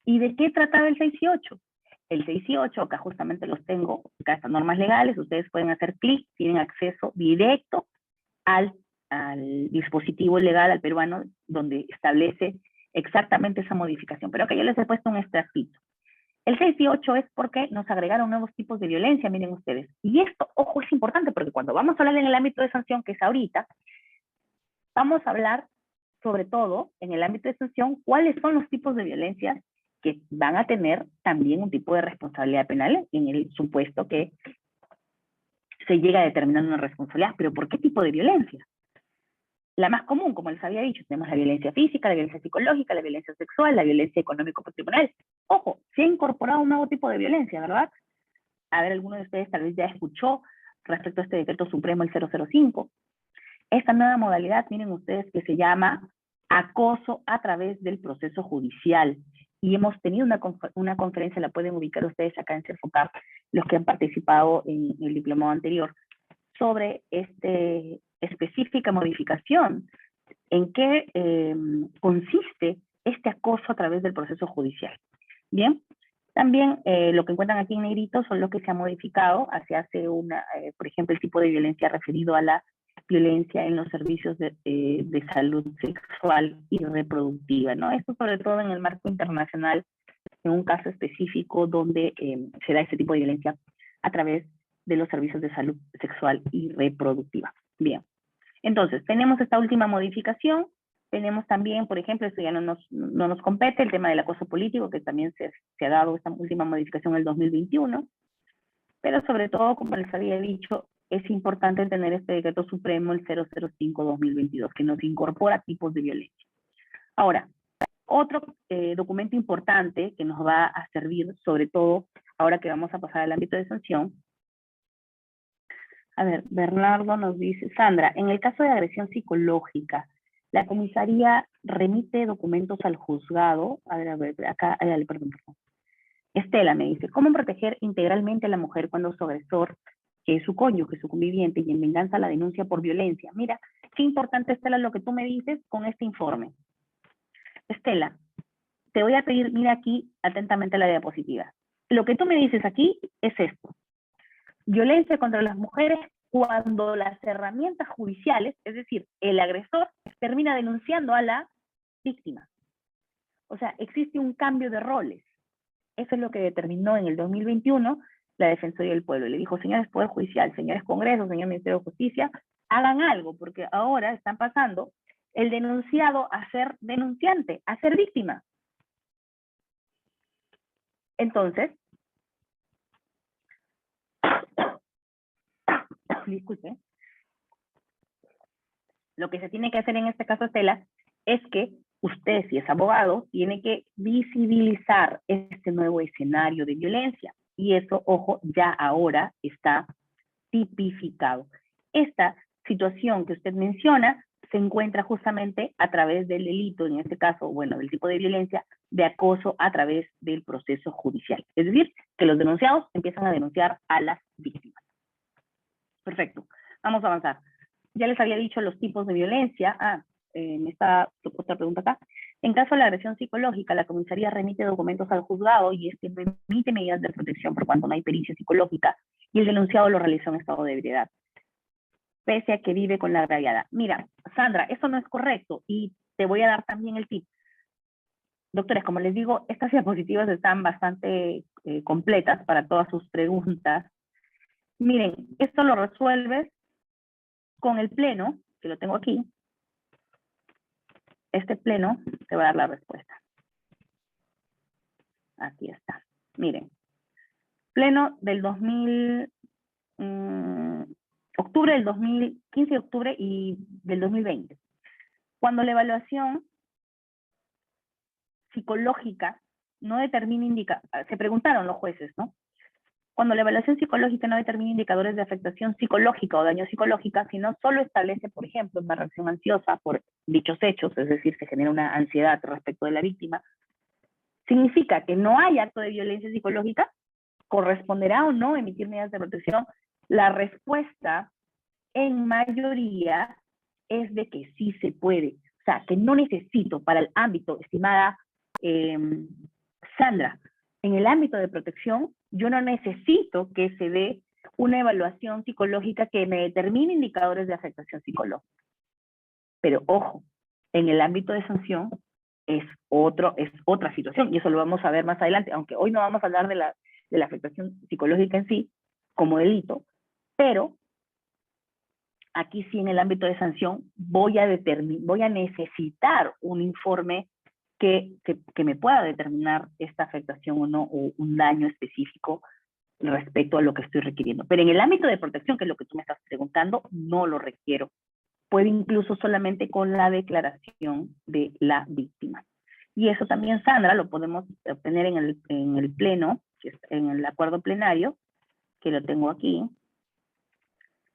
¿Y de qué trataba el 6 y 8? El 6 y 8, acá justamente los tengo, acá están normas legales, ustedes pueden hacer clic, tienen acceso directo al dispositivo legal, al peruano, donde establece exactamente esa modificación. Pero acá yo les he puesto un extractito. El 6 y 8 es porque nos agregaron nuevos tipos de violencia, miren ustedes. Y esto, ojo, es importante porque cuando vamos a hablar en el ámbito de sanción, que es ahorita, vamos a hablar sobre todo en el ámbito de sanción cuáles son los tipos de violencia que van a tener también un tipo de responsabilidad penal en el supuesto que se llega a determinar una responsabilidad. ¿Pero por qué tipo de violencia? La más común, como les había dicho, tenemos la violencia física, la violencia psicológica, la violencia sexual, la violencia económico-patrimonial. Ojo, se ha incorporado un nuevo tipo de violencia, ¿verdad? A ver, alguno de ustedes tal vez ya escuchó respecto a este decreto supremo, el 005. Esta nueva modalidad, miren ustedes, que se llama acoso a través del proceso judicial. Y hemos tenido una conferencia, la pueden ubicar ustedes acá en CERFOCAP, los que han participado en el diplomado anterior, sobre específica modificación, en qué consiste este acoso a través del proceso judicial. Bien, también lo que encuentran aquí en negrito son lo que se ha modificado, se hace por ejemplo, el tipo de violencia referido a la violencia en los servicios de salud sexual y reproductiva, ¿no? Esto sobre todo en el marco internacional, en un caso específico donde se da este tipo de violencia a través de los servicios de salud sexual y reproductiva. Bien, entonces tenemos esta última modificación, tenemos también, por ejemplo, esto ya no nos compete, el tema del acoso político, que también se ha dado esta última modificación en el 2021, pero sobre todo, como les había dicho, es importante tener este decreto supremo, el 005-2022, que nos incorpora tipos de violencia. Ahora, otro documento importante que nos va a servir, sobre todo ahora que vamos a pasar al ámbito de sanción. A ver, Bernardo nos dice, Sandra, en el caso de agresión psicológica, la comisaría remite documentos al juzgado. A ver, acá, perdón. Estela me dice, ¿cómo proteger integralmente a la mujer cuando su agresor, que es su cónyuge, su conviviente, y en venganza la denuncia por violencia? Mira, qué importante, Estela, lo que tú me dices con este informe. Estela, te voy a pedir, mira aquí atentamente la diapositiva. Lo que tú me dices aquí es esto. Violencia contra las mujeres cuando las herramientas judiciales, es decir, el agresor, termina denunciando a la víctima. O sea, existe un cambio de roles. Eso es lo que determinó en el 2021 la Defensoría del Pueblo. Le dijo, señores Poder Judicial, señores Congreso, señor Ministerio de Justicia, hagan algo, porque ahora están pasando el denunciado a ser denunciante, a ser víctima. Entonces, disculpe, lo que se tiene que hacer en este caso, Estela, es que usted, si es abogado, tiene que visibilizar este nuevo escenario de violencia. Y eso, ojo, ya ahora está tipificado. Esta situación que usted menciona se encuentra justamente a través del delito, en este caso, bueno, del tipo de violencia, de acoso a través del proceso judicial. Es decir, que los denunciados empiezan a denunciar a las víctimas. Perfecto, vamos a avanzar. Ya les había dicho los tipos de violencia. Me está otra pregunta acá. En caso de la agresión psicológica, la comisaría remite documentos al juzgado y este emite medidas de protección por cuanto no hay pericia psicológica y el denunciado lo realizó en estado de ebriedad, pese a que vive con la agraviada. Mira, Sandra, eso no es correcto y te voy a dar también el tip. Doctores, como les digo, estas diapositivas están bastante completas para todas sus preguntas. Miren, esto lo resuelves con el pleno, que lo tengo aquí. Este pleno te va a dar la respuesta. Aquí está. Miren, pleno del 2000, octubre del 2000, 15 de octubre y del 2020. Cuando la evaluación psicológica no determina se preguntaron los jueces, ¿no? Cuando la evaluación psicológica no determina indicadores de afectación psicológica o daño psicológica, sino solo establece, por ejemplo, una reacción ansiosa por dichos hechos, es decir, se genera una ansiedad respecto de la víctima, significa que no hay acto de violencia psicológica, corresponderá o no emitir medidas de protección. La respuesta en mayoría es de que sí se puede. O sea, que no necesito para el ámbito, estimada Sandra, en el ámbito de protección, yo no necesito que se dé una evaluación psicológica que me determine indicadores de afectación psicológica. Pero ojo, en el ámbito de sanción es otra situación, y eso lo vamos a ver más adelante, aunque hoy no vamos a hablar de la afectación psicológica en sí, como delito, pero aquí sí en el ámbito de sanción voy a necesitar un informe que me pueda determinar esta afectación o no, o un daño específico respecto a lo que estoy requiriendo. Pero en el ámbito de protección, que es lo que tú me estás preguntando, no lo requiero. Puede incluso solamente con la declaración de la víctima. Y eso también, Sandra, lo podemos obtener en el pleno, en el acuerdo plenario, que lo tengo aquí.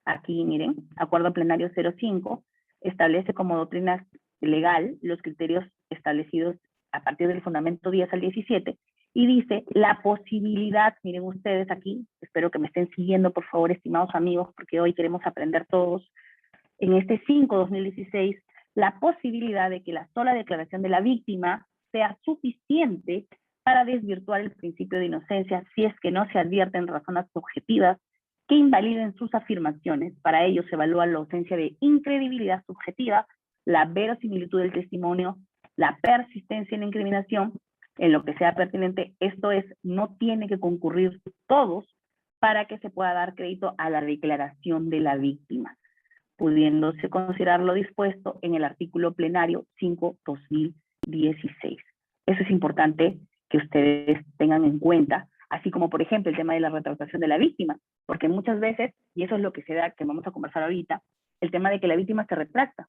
Aquí, miren, acuerdo plenario 05, establece como doctrina legal los criterios establecidos a partir del fundamento 10 al 17, y dice la posibilidad, miren ustedes aquí, espero que me estén siguiendo, por favor, estimados amigos, porque hoy queremos aprender todos, en este 5-2016, la posibilidad de que la sola declaración de la víctima sea suficiente para desvirtuar el principio de inocencia si es que no se advierten razones objetivas que invaliden sus afirmaciones. Para ello se evalúa la ausencia de incredibilidad subjetiva, la verosimilitud del testimonio, la persistencia en la incriminación, en lo que sea pertinente. Esto es, no tiene que concurrir todos para que se pueda dar crédito a la declaración de la víctima, pudiéndose considerar lo dispuesto en el artículo plenario 5-2016. Eso es importante que ustedes tengan en cuenta, así como, por ejemplo, el tema de la retratación de la víctima, porque muchas veces, y eso es lo que se da, que vamos a conversar ahorita, el tema de que la víctima se retracta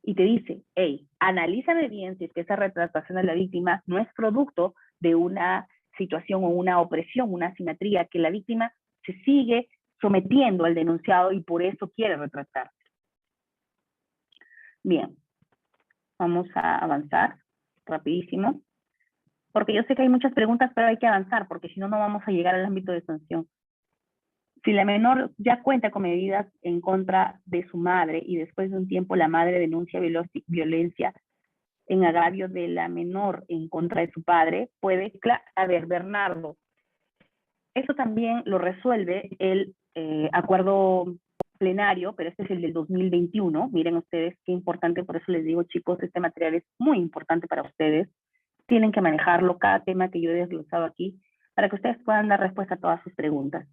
y te dice, hey, analízame bien si es que esa retratación de la víctima no es producto de una situación o una opresión, una asimetría, que la víctima se sigue sometiendo al denunciado y por eso quiere retratarse. Bien, vamos a avanzar rapidísimo, porque yo sé que hay muchas preguntas, pero hay que avanzar, porque si no, no vamos a llegar al ámbito de sanción. Si la menor ya cuenta con medidas en contra de su madre y después de un tiempo la madre denuncia violencia en agravio de la menor en contra de su padre, puede, a ver, Bernardo, eso también lo resuelve el acuerdo plenario, pero este es el del 2021. Miren ustedes qué importante, por eso les digo, chicos, este material es muy importante para ustedes. tienen que manejarlo, cada tema que yo he desglosado aquí, para que ustedes puedan dar respuesta a todas sus preguntas.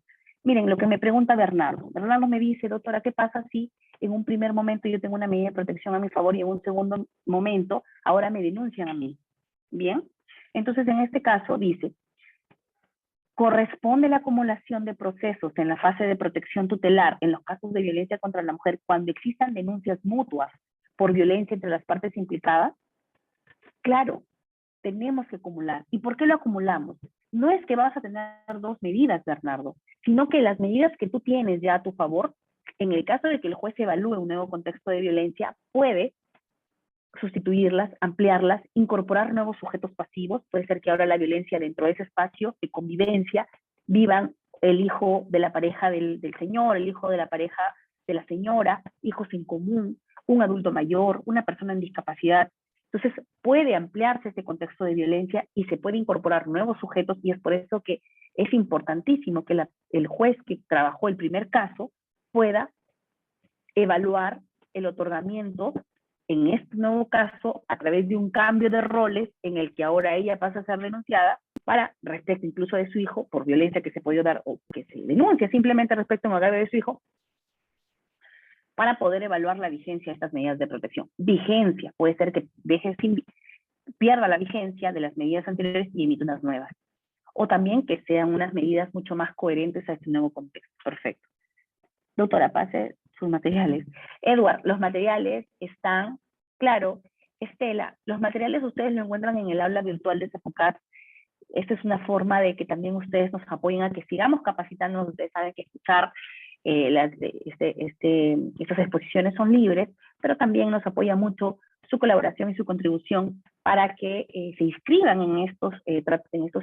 Miren, lo que me pregunta Bernardo. Bernardo me dice, doctora, ¿qué pasa si en un primer momento yo tengo una medida de protección a mi favor y en un segundo momento ahora me denuncian a mí? Bien, entonces en este caso dice, corresponde la acumulación de procesos en la fase de protección tutelar en los casos de violencia contra la mujer cuando existan denuncias mutuas por violencia entre las partes implicadas. Claro, tenemos que acumular. ¿Y por qué lo acumulamos? No es que vas a tener dos medidas, Bernardo, sino que las medidas que tú tienes ya a tu favor, en el caso de que el juez evalúe un nuevo contexto de violencia, puede sustituirlas, ampliarlas, incorporar nuevos sujetos pasivos. Puede ser que ahora la violencia dentro de ese espacio de convivencia vivan el hijo de la pareja del señor, el hijo de la pareja de la señora, hijos en común, un adulto mayor, una persona en discapacidad. Entonces puede ampliarse este contexto de violencia y se puede incorporar nuevos sujetos, y es por eso que es importantísimo que el juez que trabajó el primer caso pueda evaluar el otorgamiento en este nuevo caso a través de un cambio de roles en el que ahora ella pasa a ser denunciada para respecto incluso de su hijo por violencia que se puede dar o que se denuncia simplemente respecto a un agravio de su hijo, para poder evaluar la vigencia de estas medidas de protección. Vigencia, puede ser que pierda la vigencia de las medidas anteriores y emite unas nuevas. O también que sean unas medidas mucho más coherentes a este nuevo contexto. Perfecto. Doctora, pase sus materiales. Edward, los materiales están, claro, Estela, los materiales ustedes lo encuentran en el aula virtual de CEPUCAT. Esta es una forma de que también ustedes nos apoyen a que sigamos capacitándonos. Ustedes saben que escuchar estas exposiciones son libres, pero también nos apoya mucho su colaboración y su contribución para que se inscriban en estos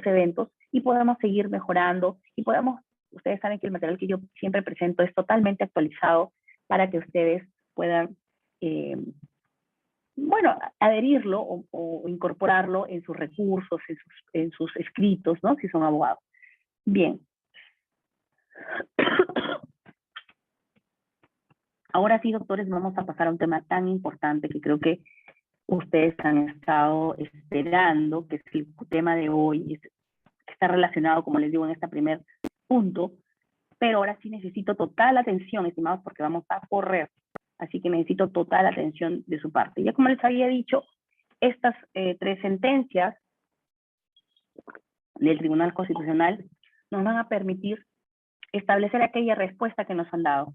eventos y podamos seguir mejorando y podamos. Ustedes saben que el material que yo siempre presento es totalmente actualizado para que ustedes puedan, adherirlo o incorporarlo en sus recursos, en sus escritos, ¿no? Si son abogados. Bien. Ahora sí, doctores, vamos a pasar a un tema tan importante que creo que ustedes han estado esperando, que es el tema de hoy, que está relacionado, como les digo, en este primer punto, pero ahora sí necesito total atención, estimados, porque vamos a correr, así que necesito total atención de su parte. Ya como les había dicho, estas 3 sentencias del Tribunal Constitucional nos van a permitir establecer aquella respuesta que nos han dado,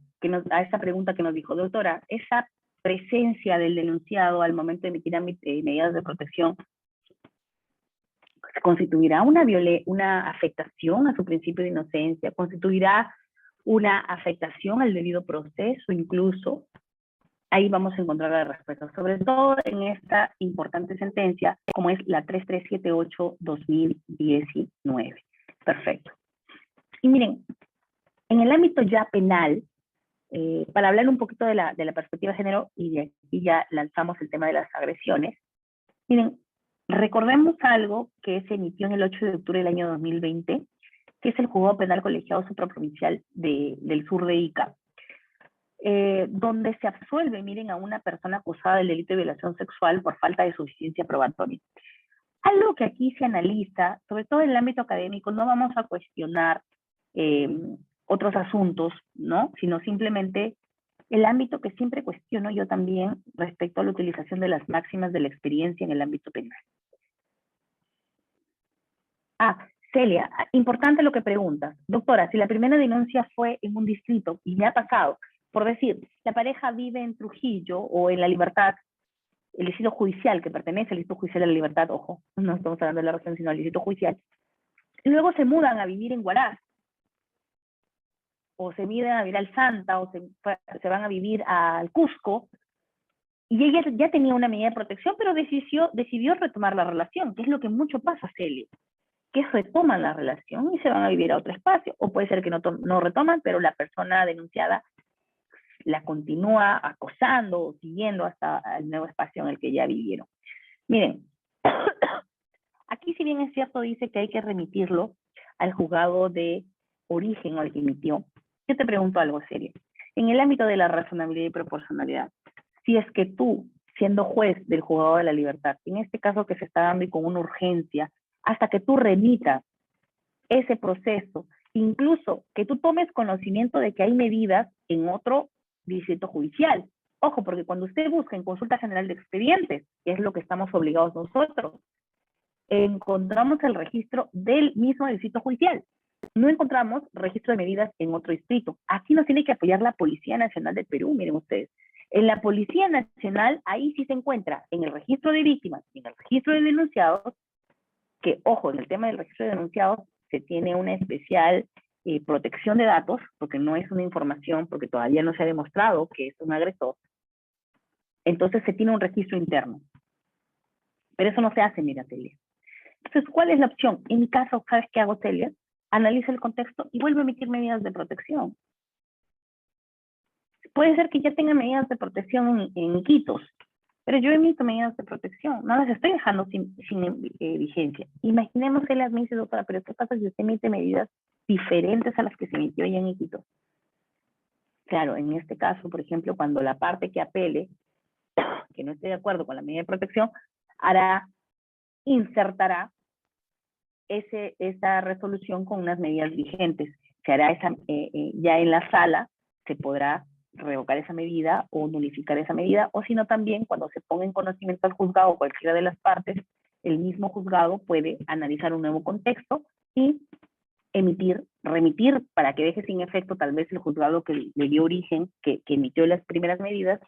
a esa pregunta que nos dijo, doctora, esa presencia del denunciado al momento de emitir medidas de protección, ¿constituirá una afectación a su principio de inocencia? ¿Constituirá una afectación al debido proceso incluso? Ahí vamos a encontrar la respuesta, sobre todo en esta importante sentencia, como es la 3378-2019. Perfecto. Y miren, en el ámbito ya penal, para hablar un poquito de la perspectiva de género, y de aquí ya lanzamos el tema de las agresiones, miren, recordemos algo que se emitió en el 8 de octubre del año 2020, que es el Juzgado Penal Colegiado Supraprovincial del sur de Ica, donde se absuelve, miren, a una persona acusada del delito de violación sexual por falta de suficiencia probatoria. Algo que aquí se analiza, sobre todo en el ámbito académico, no vamos a cuestionar otros asuntos, ¿no? Sino simplemente el ámbito que siempre cuestiono yo también respecto a la utilización de las máximas de la experiencia en el ámbito penal. Celia, importante lo que preguntas. Doctora, si la primera denuncia fue en un distrito y me ha pasado, por decir, la pareja vive en Trujillo o en La Libertad, el distrito judicial que pertenece al distrito judicial de La Libertad, ojo, no estamos hablando de la región, sino del distrito judicial, y luego se mudan a vivir en Huaraz, o se mudan a vivir al Santa, o se van a vivir al Cusco, y ella ya tenía una medida de protección, pero decidió retomar la relación, que es lo que mucho pasa, Celia, que retoman la relación y se van a vivir a otro espacio, o puede ser que no retoman, pero la persona denunciada la continúa acosando o siguiendo hasta el nuevo espacio en el que ya vivieron. Miren, aquí si bien es cierto dice que hay que remitirlo al juzgado de origen o al que emitió, yo te pregunto algo serio. En el ámbito de la razonabilidad y proporcionalidad, si es que tú siendo juez del juzgado de la libertad, en este caso que se está dando y con una urgencia, hasta que tú remitas ese proceso, incluso que tú tomes conocimiento de que hay medidas en otro distrito judicial. Ojo, porque cuando usted busca en consulta general de expedientes, que es lo que estamos obligados nosotros, encontramos el registro del mismo distrito judicial. No encontramos registro de medidas en otro distrito. Aquí nos tiene que apoyar la Policía Nacional del Perú, miren ustedes. En la Policía Nacional, ahí sí se encuentra en el registro de víctimas y en el registro de denunciados, que, ojo, en el tema del registro de denunciados se tiene una especial protección de datos, porque no es una información, porque todavía no se ha demostrado que es un agresor. Entonces se tiene un registro interno. Pero eso no se hace, mira, Celia. Entonces, ¿cuál es la opción? En mi caso, ¿sabes qué hago, Celia? Analiza el contexto y vuelve a emitir medidas de protección. Puede ser que ya tenga medidas de protección en Iquitos, pero yo emito medidas de protección, no las estoy dejando sin vigencia. Imaginemos que las me dice, doctora, pero ¿qué pasa si usted emite medidas diferentes a las que se emitió ya en Iquitos? Claro, en este caso, por ejemplo, cuando la parte que apele, que no esté de acuerdo con la medida de protección, insertará esa resolución con unas medidas vigentes. Se hará ya en la sala, se podrá revocar esa medida o nulificar esa medida, o si no también cuando se ponga en conocimiento al juzgado o cualquiera de las partes, el mismo juzgado puede analizar un nuevo contexto y remitir para que deje sin efecto tal vez el juzgado que le dio origen, que emitió las primeras medidas,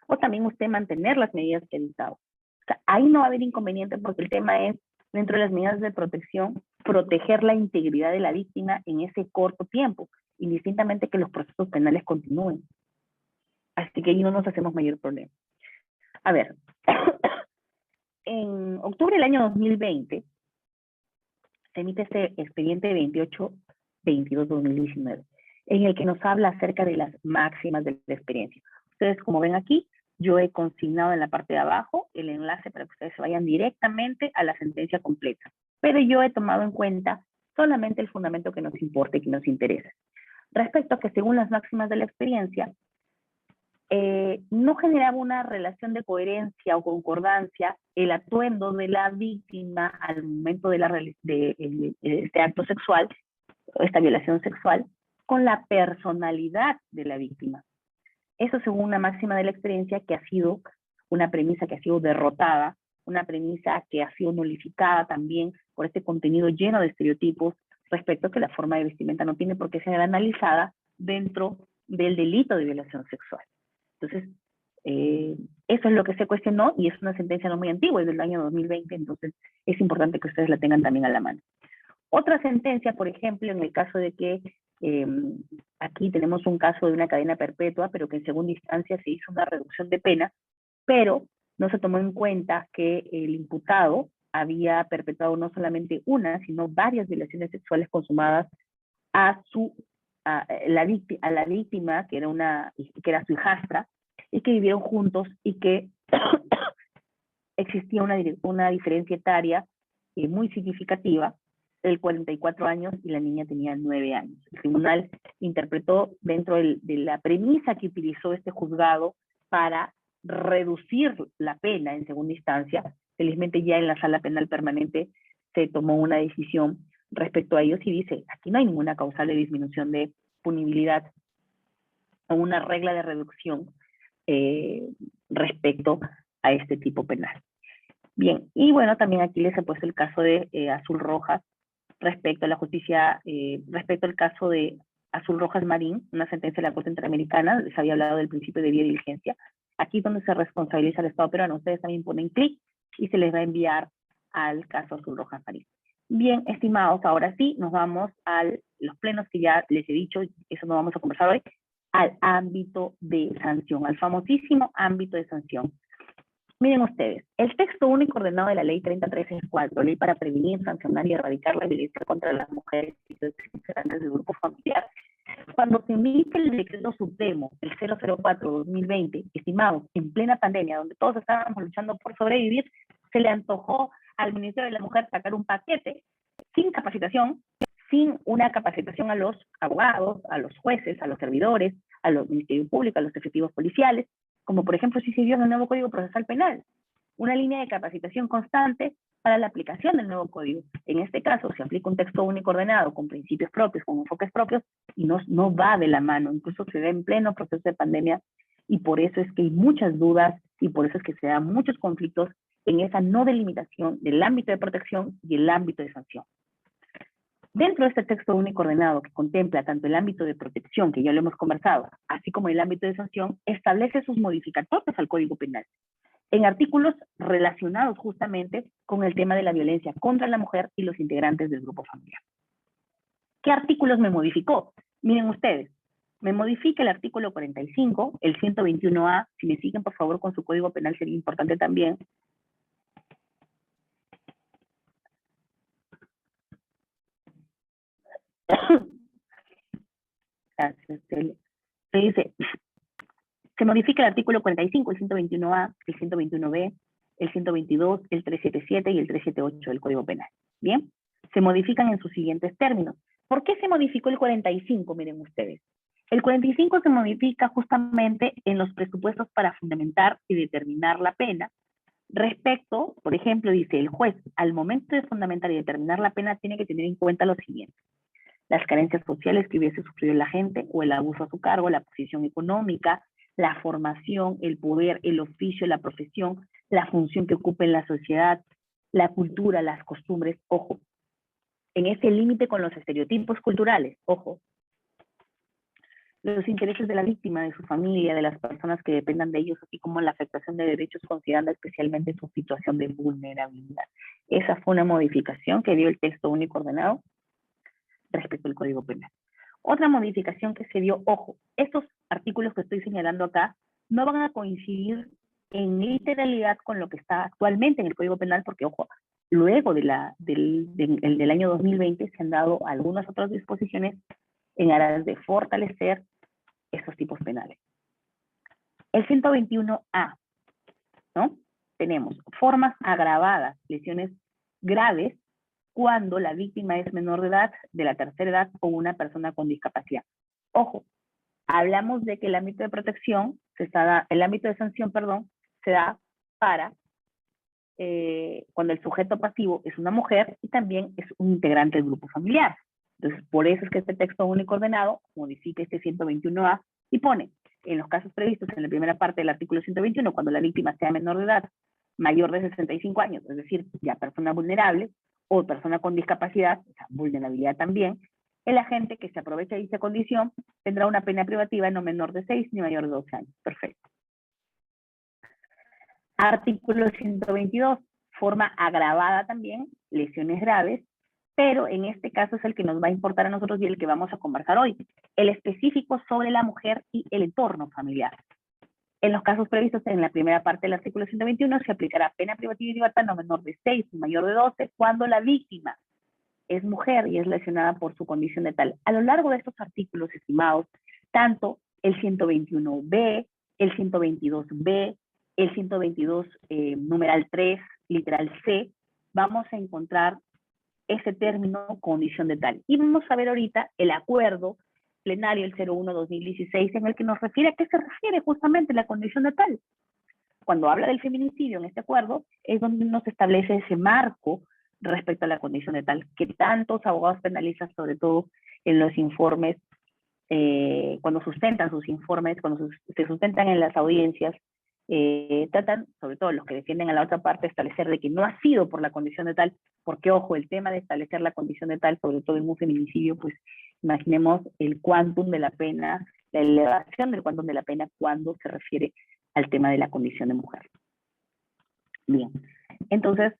o también usted mantener las medidas que ha dictado. O sea, ahí no va a haber inconveniente porque el tema es, dentro de las medidas de protección, proteger la integridad de la víctima en ese corto tiempo, indistintamente que los procesos penales continúen. Así que ahí no nos hacemos mayor problema. A ver, en octubre del año 2020, se emite este expediente 28-22-2019, en el que nos habla acerca de las máximas de la experiencia. Ustedes, como ven aquí, yo he consignado en la parte de abajo el enlace para que ustedes se vayan directamente a la sentencia completa. Pero yo he tomado en cuenta solamente el fundamento que nos importa y que nos interesa. Respecto a que según las máximas de la experiencia, no generaba una relación de coherencia o concordancia el atuendo de la víctima al momento de este acto sexual, esta violación sexual, con la personalidad de la víctima. Eso según una máxima de la experiencia que ha sido una premisa que ha sido derrotada, una premisa que ha sido nulificada también por este contenido lleno de estereotipos respecto a que la forma de vestimenta no tiene por qué ser analizada dentro del delito de violación sexual. Entonces, eso es lo que se cuestionó y es una sentencia no muy antigua, es del año 2020, entonces es importante que ustedes la tengan también a la mano. Otra sentencia, por ejemplo, en el caso de que aquí tenemos un caso de una cadena perpetua, pero que en segunda instancia se hizo una reducción de pena, pero no se tomó en cuenta que el imputado había perpetrado no solamente una, sino varias violaciones sexuales consumadas a la víctima, que era su hijastra, y que vivieron juntos y que existía una diferencia etaria muy significativa, de 44 años y la niña tenía 9 años. El tribunal interpretó dentro de la premisa que utilizó este juzgado para reducir la pena en segunda instancia. Felizmente ya en la sala penal permanente se tomó una decisión respecto a ellos y dice, aquí no hay ninguna causal de disminución de punibilidad o una regla de reducción respecto a este tipo penal. Bien, y bueno, también aquí les he puesto el caso de Azul Rojas respecto a la justicia, respecto al caso de Azul Rojas Marín, una sentencia de la Corte Interamericana, les había hablado del principio de debida diligencia. Aquí es donde se responsabiliza al Estado peruano, ustedes también ponen clic y se les va a enviar al caso Azul Rojas Marín. Bien, estimados, ahora sí, nos vamos a los plenos que ya les he dicho, eso no vamos a conversar hoy, al ámbito de sanción, al famosísimo ámbito de sanción. Miren ustedes, el texto único ordenado de la ley 3034, ley para prevenir, sancionar y erradicar la violencia contra las mujeres y los integrantes del grupo familiar. Cuando se emite el decreto supremo, el 004-2020, estimados, en plena pandemia, donde todos estábamos luchando por sobrevivir, se le antojó al Ministerio de la Mujer sacar un paquete sin capacitación, sin una capacitación a los abogados, a los jueces, a los servidores, a los ministerios públicos, a los efectivos policiales, como por ejemplo si se dio en el nuevo Código Procesal Penal, una línea de capacitación constante para la aplicación del nuevo código. En este caso, se aplica un texto único ordenado con principios propios, con enfoques propios, y no va de la mano, incluso se da en pleno proceso de pandemia, y por eso es que hay muchas dudas, y por eso es que se dan muchos conflictos en esa no delimitación del ámbito de protección y el ámbito de sanción. Dentro de este texto único ordenado que contempla tanto el ámbito de protección, que ya lo hemos conversado, así como el ámbito de sanción, establece sus modificatorios al Código Penal, en artículos relacionados justamente con el tema de la violencia contra la mujer y los integrantes del grupo familiar. ¿Qué artículos me modificó? Miren ustedes, me modifica el artículo 45, el 121A, si me siguen por favor con su Código Penal sería importante también. Gracias, se dice, se modifica el artículo 45, el 121A, el 121B, el 122, el 377 y el 378 del Código Penal. Bien, se modifican en sus siguientes términos. ¿Por qué se modificó el 45? Miren ustedes. El 45 se modifica justamente en los presupuestos para fundamentar y determinar la pena. Respecto, por ejemplo, dice el juez, al momento de fundamentar y determinar la pena tiene que tener en cuenta lo siguiente: las carencias sociales que hubiese sufrido la gente o el abuso a su cargo, la posición económica, la formación, el poder, el oficio, la profesión, la función que ocupa en la sociedad, la cultura, las costumbres, ojo, en ese límite con los estereotipos culturales, ojo, los intereses de la víctima, de su familia, de las personas que dependan de ellos, así como la afectación de derechos considerando especialmente su situación de vulnerabilidad. Esa fue una modificación que dio el texto único ordenado respecto al Código Penal. Otra modificación que se dio, ojo, estos artículos que estoy señalando acá no van a coincidir en literalidad con lo que está actualmente en el Código Penal, porque, ojo, luego del año 2020 se han dado algunas otras disposiciones en aras de fortalecer estos tipos penales. El 121A, ¿no? Tenemos formas agravadas, lesiones graves, cuando la víctima es menor de edad, de la tercera edad o una persona con discapacidad. Ojo, hablamos de que el ámbito de protección, el ámbito de sanción, perdón, se da para cuando el sujeto pasivo es una mujer y también es un integrante del grupo familiar. Entonces, por eso es que este texto único ordenado modifica este 121A y pone, en los casos previstos en la primera parte del artículo 121, cuando la víctima sea menor de edad, mayor de 65 años, es decir, ya persona vulnerable, o persona con discapacidad, o sea, vulnerabilidad también, el agente que se aproveche de dicha condición tendrá una pena privativa no menor de 6 ni mayor de 12 años. Perfecto. Artículo 122, forma agravada también, lesiones graves, pero en este caso es el que nos va a importar a nosotros y el que vamos a conversar hoy, el específico sobre la mujer y el entorno familiar. En los casos previstos en la primera parte del artículo 121 se aplicará pena privativa de libertad no menor de 6 y mayor de 12 cuando la víctima es mujer y es lesionada por su condición de tal. A lo largo de estos artículos, estimados, tanto el 121B, el 122B, el 122 numeral 3, literal C, vamos a encontrar ese término condición de tal. Y vamos a ver ahorita el acuerdo plenario, el 01-2016, en el que nos refiere a qué se refiere justamente la condición de tal. Cuando habla del feminicidio en este acuerdo, es donde nos establece ese marco respecto a la condición de tal, que tantos abogados penalistas, sobre todo en los informes, cuando sustentan sus informes, cuando se sustentan en las audiencias, tratan, sobre todo los que defienden a la otra parte, establecer de que no ha sido por la condición de tal, porque, ojo, el tema de establecer la condición de tal, sobre todo en un feminicidio, pues imaginemos el quantum de la pena, la elevación del quantum de la pena cuando se refiere al tema de la condición de mujer. Bien, entonces,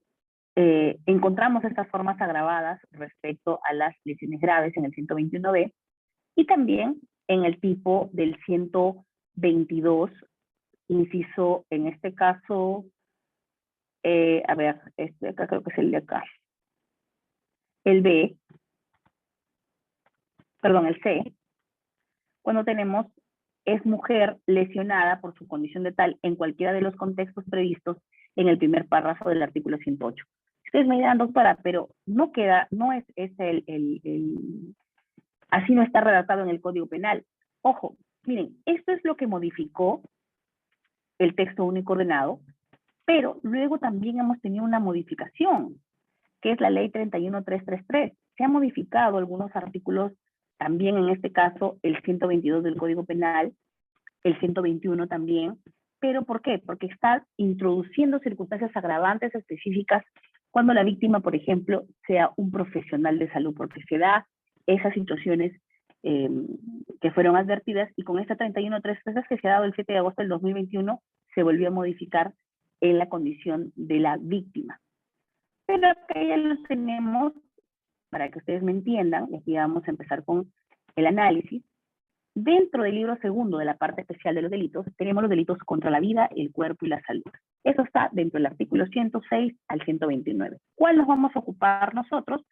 encontramos estas formas agravadas respecto a las lesiones graves en el 121B y también en el tipo del 122, inciso, en este caso, a ver, este acá creo que es el de acá. El B, perdón, el C, cuando tenemos es mujer lesionada por su condición de tal en cualquiera de los contextos previstos en el primer párrafo del artículo 108. Ustedes me dirán, doctora, pero no queda, no es así no está redactado en el Código Penal. Ojo, miren, esto es lo que modificó el texto único ordenado, pero luego también hemos tenido una modificación, que es la ley 31333. Se han modificado algunos artículos, también en este caso el 122 del Código Penal, el 121 también. ¿Pero por qué? Porque está introduciendo circunstancias agravantes específicas cuando la víctima, por ejemplo, sea un profesional de salud, porque se da esas situaciones que fueron advertidas, y con esta 31333 que se ha dado el 7 de agosto del 2021, se volvió a modificar en la condición de la víctima. Pero acá ya lo tenemos, para que ustedes me entiendan, y aquí vamos a empezar con el análisis. Dentro del libro segundo de la parte especial de los delitos, tenemos los delitos contra la vida, el cuerpo y la salud. Eso está dentro del artículo 106 al 129. ¿Cuál nos vamos a ocupar nosotros?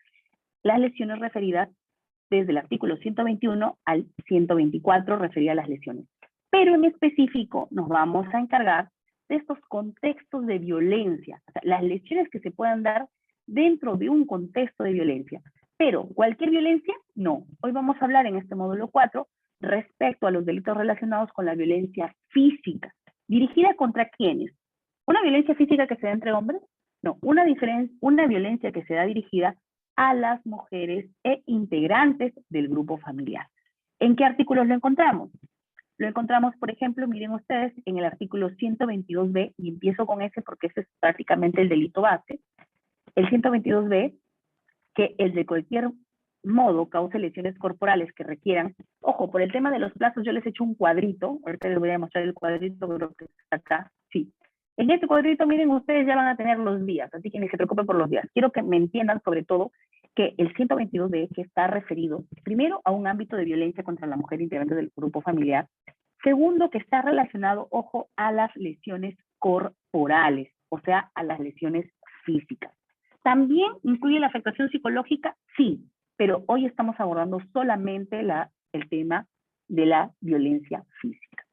Las lesiones referidas desde el artículo 121 al 124, referidas a las lesiones. Pero en específico nos vamos a encargar de estos contextos de violencia, o sea, las lesiones que se puedan dar dentro de un contexto de violencia. Pero cualquier violencia, no. Hoy vamos a hablar en este módulo 4 respecto a los delitos relacionados con la violencia física. ¿Dirigida contra quiénes? ¿Una violencia física que se da entre hombres? No, una violencia que se da dirigida a las mujeres e integrantes del grupo familiar. ¿En qué artículos lo encontramos? Lo encontramos, por ejemplo, miren ustedes, en el artículo 122b, y empiezo con ese porque ese es prácticamente el delito base. El 122b, que el de cualquier modo cause lesiones corporales que requieran, ojo, por el tema de los plazos yo les he hecho un cuadrito, ahorita les voy a mostrar el cuadrito, creo que está acá, sí. En este cuadrito, miren, ustedes ya van a tener los días, así que ni se preocupen por los días. Quiero que me entiendan sobre todo que el 122b, que está referido, primero, a un ámbito de violencia contra la mujer integrante del grupo familiar, segundo, que está relacionado, ojo, a las lesiones corporales, o sea, a las lesiones físicas. ¿También incluye la afectación psicológica? Sí, pero hoy estamos abordando solamente el tema de la violencia física.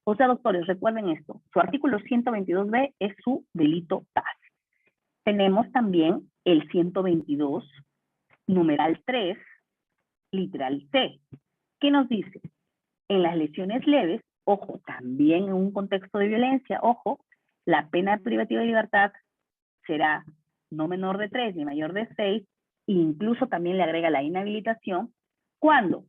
O sea, doctores, recuerden esto, su artículo 122b es su delito base. Tenemos también el 122, numeral 3, literal C, que nos dice, en las lesiones leves, ojo, también en un contexto de violencia, ojo, la pena privativa de libertad será no menor de 3 ni mayor de 6, e incluso también le agrega la inhabilitación cuando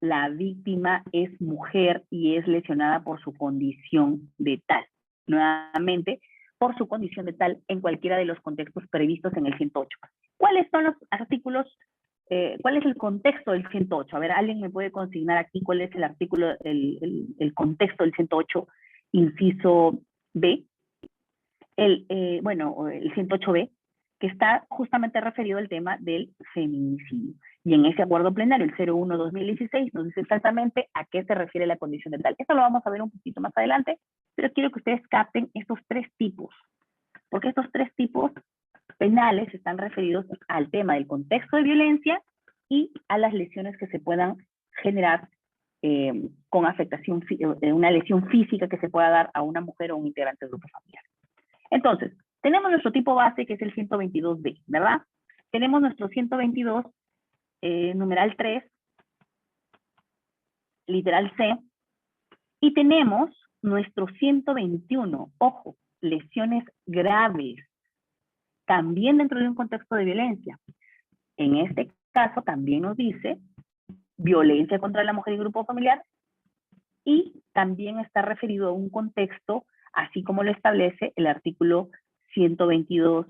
la víctima es mujer y es lesionada por su condición de tal. Nuevamente, por su condición de tal en cualquiera de los contextos previstos en el 108. ¿Cuáles son los artículos? ¿Cuál es el contexto del 108? A ver, ¿alguien me puede consignar aquí cuál es el artículo, el contexto del 108, inciso B? Bueno, el 108B, que está justamente referido al tema del feminicidio. Y en ese acuerdo plenario, el 01-2016, nos dice exactamente a qué se refiere la condición de tal. Esto lo vamos a ver un poquito más adelante, pero quiero que ustedes capten estos tres tipos, porque estos tres tipos penales están referidos al tema del contexto de violencia y a las lesiones que se puedan generar con afectación, una lesión física que se pueda dar a una mujer o un integrante del grupo familiar. Entonces, tenemos nuestro tipo base, que es el 122B, ¿verdad? Tenemos nuestro 122, numeral 3, literal C, y tenemos nuestro 121, ojo, lesiones graves, también dentro de un contexto de violencia. En este caso también nos dice violencia contra la mujer y grupo familiar, y también está referido a un contexto, así como lo establece el artículo 122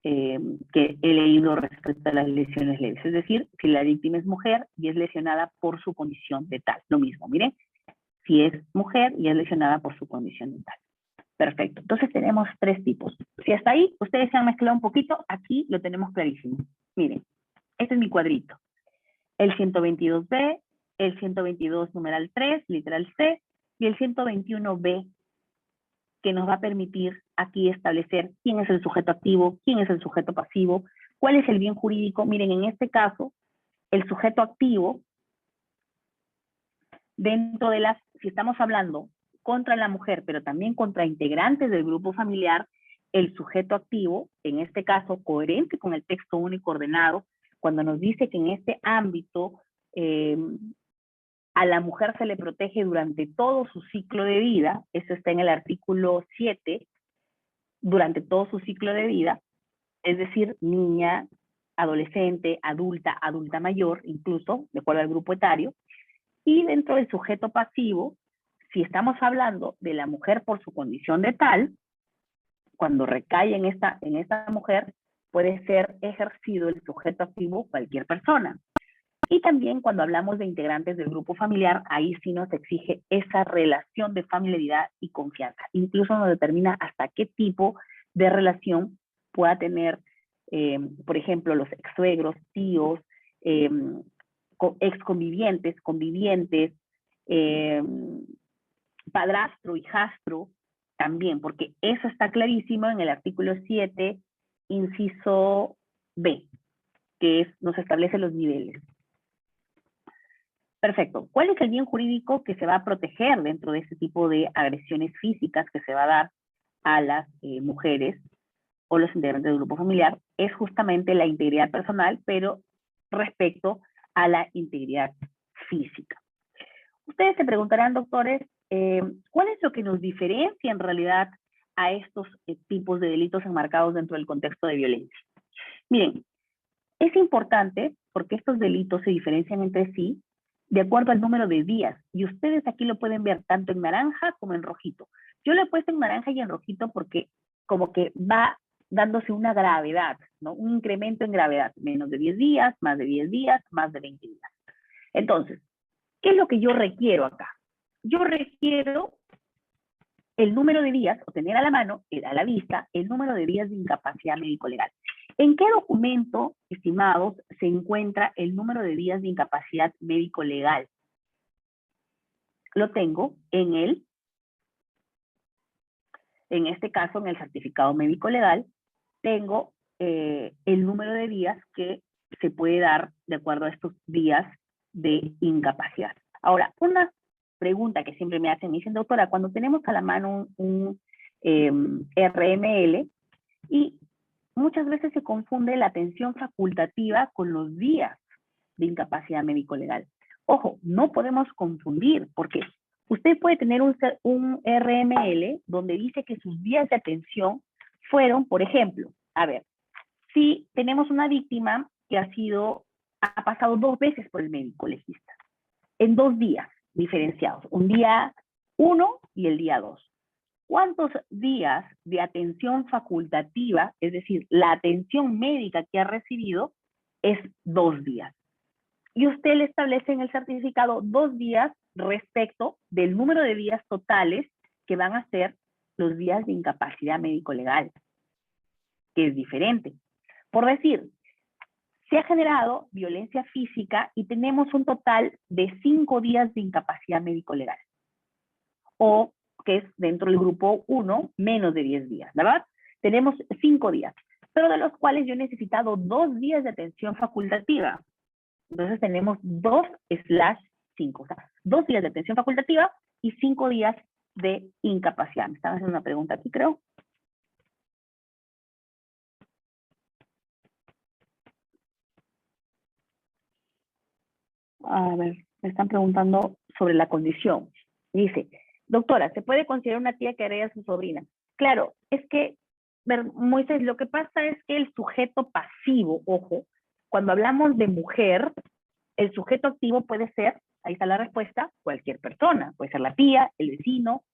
que he leído respecto a las lesiones leves. Es decir, si la víctima es mujer y es lesionada por su condición de tal. Lo mismo, miren, si es mujer y es lesionada por su condición de tal. Perfecto. Entonces tenemos tres tipos. Si hasta ahí ustedes se han mezclado un poquito, aquí lo tenemos clarísimo. Miren, este es mi cuadrito. El 122B, el 122 numeral 3, literal C, y el 121B, que nos va a permitir aquí establecer quién es el sujeto activo, quién es el sujeto pasivo, cuál es el bien jurídico. Miren, en este caso, el sujeto activo, dentro de si estamos hablando contra la mujer, pero también contra integrantes del grupo familiar, el sujeto activo, en este caso, coherente con el texto único ordenado, cuando nos dice que en este ámbito A la mujer se le protege durante todo su ciclo de vida, eso está en el artículo 7, durante todo su ciclo de vida, es decir, niña, adolescente, adulta, adulta mayor, incluso, de acuerdo al grupo etario, y dentro del sujeto pasivo, si estamos hablando de la mujer por su condición de tal, cuando recae en esta mujer, puede ser ejercido el sujeto activo cualquier persona. Y también cuando hablamos de integrantes del grupo familiar, ahí sí nos exige esa relación de familiaridad y confianza. Incluso nos determina hasta qué tipo de relación pueda tener, por ejemplo, los ex-suegros, tíos, ex-convivientes, convivientes, padrastro, hijastro, también, porque eso está clarísimo en el artículo 7, inciso B, que nos establece los niveles. Perfecto. ¿Cuál es el bien jurídico que se va a proteger dentro de este tipo de agresiones físicas que se va a dar a las mujeres o los integrantes del grupo familiar? Es justamente la integridad personal, pero respecto a la integridad física. Ustedes se preguntarán, doctores, ¿cuál es lo que nos diferencia en realidad a estos tipos de delitos enmarcados dentro del contexto de violencia? Miren, es importante porque estos delitos se diferencian entre sí de acuerdo al número de días. Y ustedes aquí lo pueden ver tanto en naranja como en rojito. Yo lo he puesto en naranja y en rojito porque como que va dándose una gravedad, ¿no? Un incremento en gravedad. Menos de 10 días, más de 10 días, más de 20 días. Entonces, ¿qué es lo que yo requiero acá? Yo requiero el número de días, o tener a la mano, a la vista, el número de días de incapacidad médico-legal. ¿En qué documento, estimados, se encuentra el número de días de incapacidad médico-legal? Lo tengo en este caso, en el certificado médico-legal, tengo el número de días que se puede dar de acuerdo a estos días de incapacidad. Ahora, una pregunta que siempre me hacen, me dicen, doctora, cuando tenemos a la mano un RML y muchas veces se confunde la atención facultativa con los días de incapacidad médico-legal. Ojo, no podemos confundir, porque usted puede tener un RML donde dice que sus días de atención fueron, por ejemplo, a ver, si tenemos una víctima que ha pasado 2 veces por el médico legista, en 2 días diferenciados, un día 1 y el día 2. ¿Cuántos días de atención facultativa, es decir, la atención médica que ha recibido, es 2 días? Y usted le establece en el certificado 2 días respecto del número de días totales que van a ser los días de incapacidad médico-legal, que es diferente. Por decir, se ha generado violencia física y tenemos un total de 5 días de incapacidad médico-legal. O que es dentro del grupo 1, menos de 10 días, ¿verdad? Tenemos 5 días, pero de los cuales yo he necesitado 2 días de atención facultativa. Entonces tenemos 2/5, o sea, 2 días de atención facultativa y 5 días de incapacidad. Me están haciendo una pregunta aquí, creo. A ver, me están preguntando sobre la condición. Dice, doctora, ¿se puede considerar una tía que agrede a su sobrina? Claro, es que, Moisés, lo que pasa es que el sujeto pasivo, ojo, cuando hablamos de mujer, el sujeto activo puede ser, ahí está la respuesta, cualquier persona. Puede ser la tía, el vecino,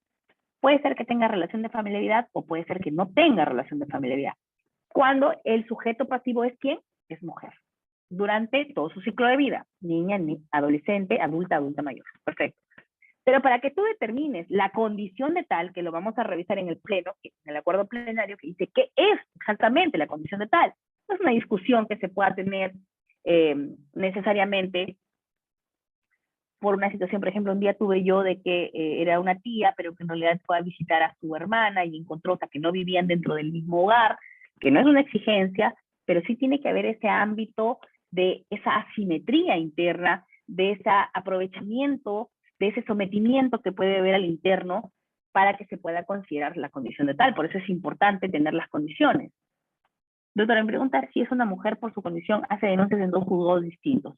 puede ser que tenga relación de familiaridad o puede ser que no tenga relación de familiaridad. Cuando el sujeto pasivo es ¿quién? Es mujer. Durante todo su ciclo de vida, niña, adolescente, adulta, adulta mayor. Perfecto. Pero para que tú determines la condición de tal, que lo vamos a revisar en el pleno, en el acuerdo plenario, que dice qué es exactamente la condición de tal, no es una discusión que se pueda tener necesariamente por una situación. Por ejemplo, un día tuve yo de que era una tía, pero que en realidad fue a visitar a su hermana y encontró otra que no vivían dentro del mismo hogar, que no es una exigencia, pero sí tiene que haber ese ámbito de esa asimetría interna, de ese aprovechamiento, de ese sometimiento que puede haber al interno para que se pueda considerar la condición de tal. Por eso es importante tener las condiciones. Doctora, me pregunta si es una mujer por su condición, hace denuncias en 2 juzgados distintos.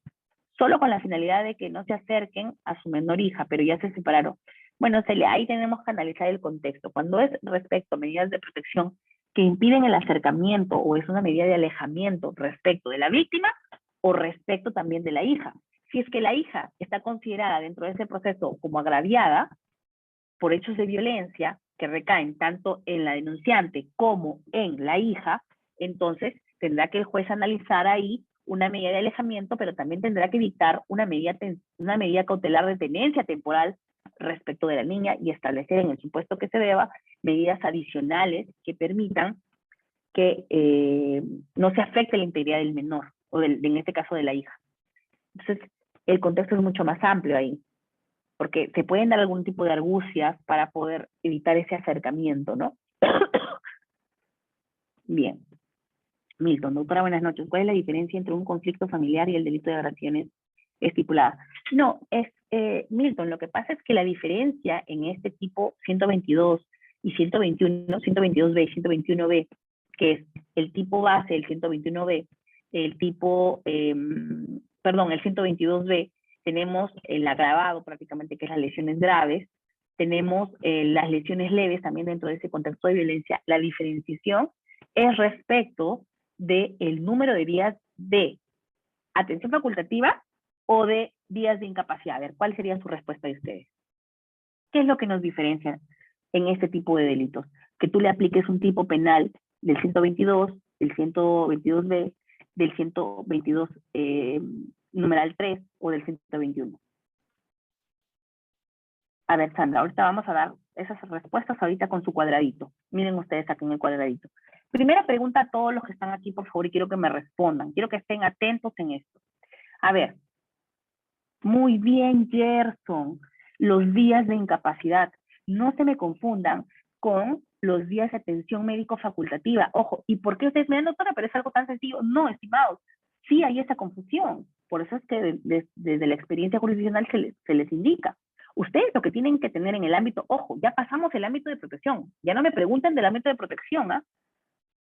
solo con la finalidad de que no se acerquen a su menor hija, pero ya se separaron. Bueno, Celia, ahí tenemos que analizar el contexto. Cuando es respecto a medidas de protección que impiden el acercamiento o es una medida de alejamiento respecto de la víctima o respecto también de la hija. Si es que la hija está considerada dentro de ese proceso como agraviada por hechos de violencia que recaen tanto en la denunciante como en la hija, entonces tendrá que el juez analizar ahí una medida de alejamiento, pero también tendrá que dictar una medida cautelar de tenencia temporal respecto de la niña y establecer, en el supuesto que se deba, medidas adicionales que permitan que no se afecte la integridad del menor, o en este caso de la hija. Entonces, el contexto es mucho más amplio ahí, porque se pueden dar algún tipo de argucias para poder evitar ese acercamiento, ¿no? Bien. Milton, doctora, buenas noches. ¿Cuál es la diferencia entre un conflicto familiar y el delito de agresiones estipuladas? No, Milton, lo que pasa es que la diferencia en este tipo 122 y 121, 122B y 121B, que es el tipo base del 121B, el tipo, el 122B, tenemos el agravado prácticamente, que es las lesiones graves, tenemos las lesiones leves también dentro de ese contexto de violencia. La diferenciación es respecto del número de días de atención facultativa o de días de incapacidad. A ver, ¿cuál sería su respuesta de ustedes? ¿Qué es lo que nos diferencia en este tipo de delitos? Que tú le apliques un tipo penal del 122, del 122B, del 122 numeral 3 o del 121. A ver, Sandra, ahorita vamos a dar esas respuestas ahorita con su cuadradito. Miren ustedes aquí en el cuadradito. Primera pregunta a todos los que están aquí, por favor, y quiero que me respondan. Quiero que estén atentos en esto. A ver. Muy bien, Gerson. Los días de incapacidad. No se me confundan con los días de atención médico facultativa. Ojo, ¿y por qué ustedes me dan, doctora? Pero es algo tan sencillo. No, estimados. Sí hay esa confusión. Por eso es que desde la experiencia jurisdiccional se les indica. Ustedes lo que tienen que tener en el ámbito, ojo, ya pasamos el ámbito de protección. Ya no me pregunten del ámbito de protección, ¿ah?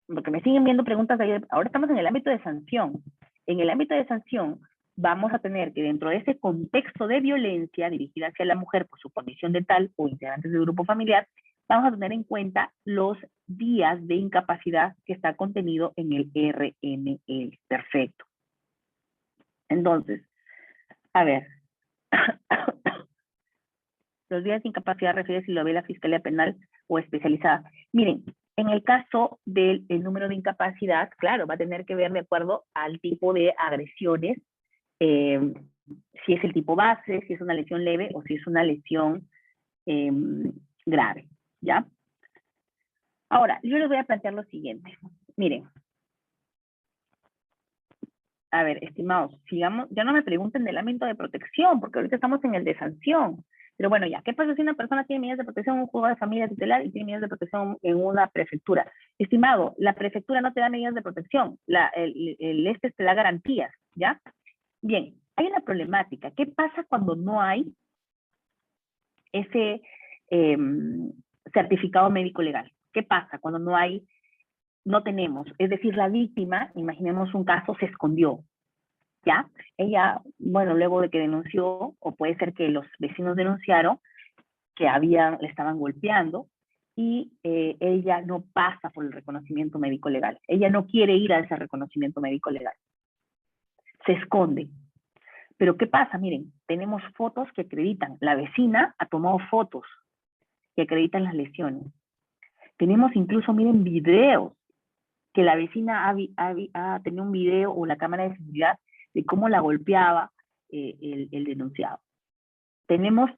Porque me siguen viendo preguntas de ahí. Ahora estamos en el ámbito de sanción. En el ámbito de sanción, vamos a tener que dentro de ese contexto de violencia dirigida hacia la mujer por su condición de tal o integrantes del grupo familiar, vamos a tener en cuenta los días de incapacidad que está contenido en el RML. Perfecto. Entonces, a ver. Los días de incapacidad refiere si lo ve la Fiscalía Penal o especializada. Miren, en el caso del número de incapacidad, claro, va a tener que ver de acuerdo al tipo de agresiones, si es el tipo base, si es una lesión leve o si es una lesión grave, ¿ya? Ahora, yo les voy a plantear lo siguiente. Miren. A ver, estimados, sigamos, ya no me pregunten del ámbito de protección, porque ahorita estamos en el de sanción. Pero bueno, ya, ¿qué pasa si una persona tiene medidas de protección en un juzgado de familia tutelar y tiene medidas de protección en una prefectura? Estimado, la prefectura no te da medidas de protección, el te da garantías, ¿ya? Bien, hay una problemática. ¿Qué pasa cuando no hay ese certificado médico legal? ¿Qué pasa cuando no tenemos? Es decir, la víctima, imaginemos un caso, se escondió, ¿ya? Ella, bueno, luego de que denunció, o puede ser que los vecinos denunciaron, que le estaban golpeando, y ella no pasa por el reconocimiento médico legal. Ella no quiere ir a ese reconocimiento médico legal. Se esconde. Pero ¿qué pasa? Miren, tenemos fotos que acreditan. La vecina ha tomado fotos que acreditan las lesiones. Tenemos incluso, miren, videos que la vecina ha tenido un video o la cámara de seguridad de cómo la golpeaba el denunciado. Tenemos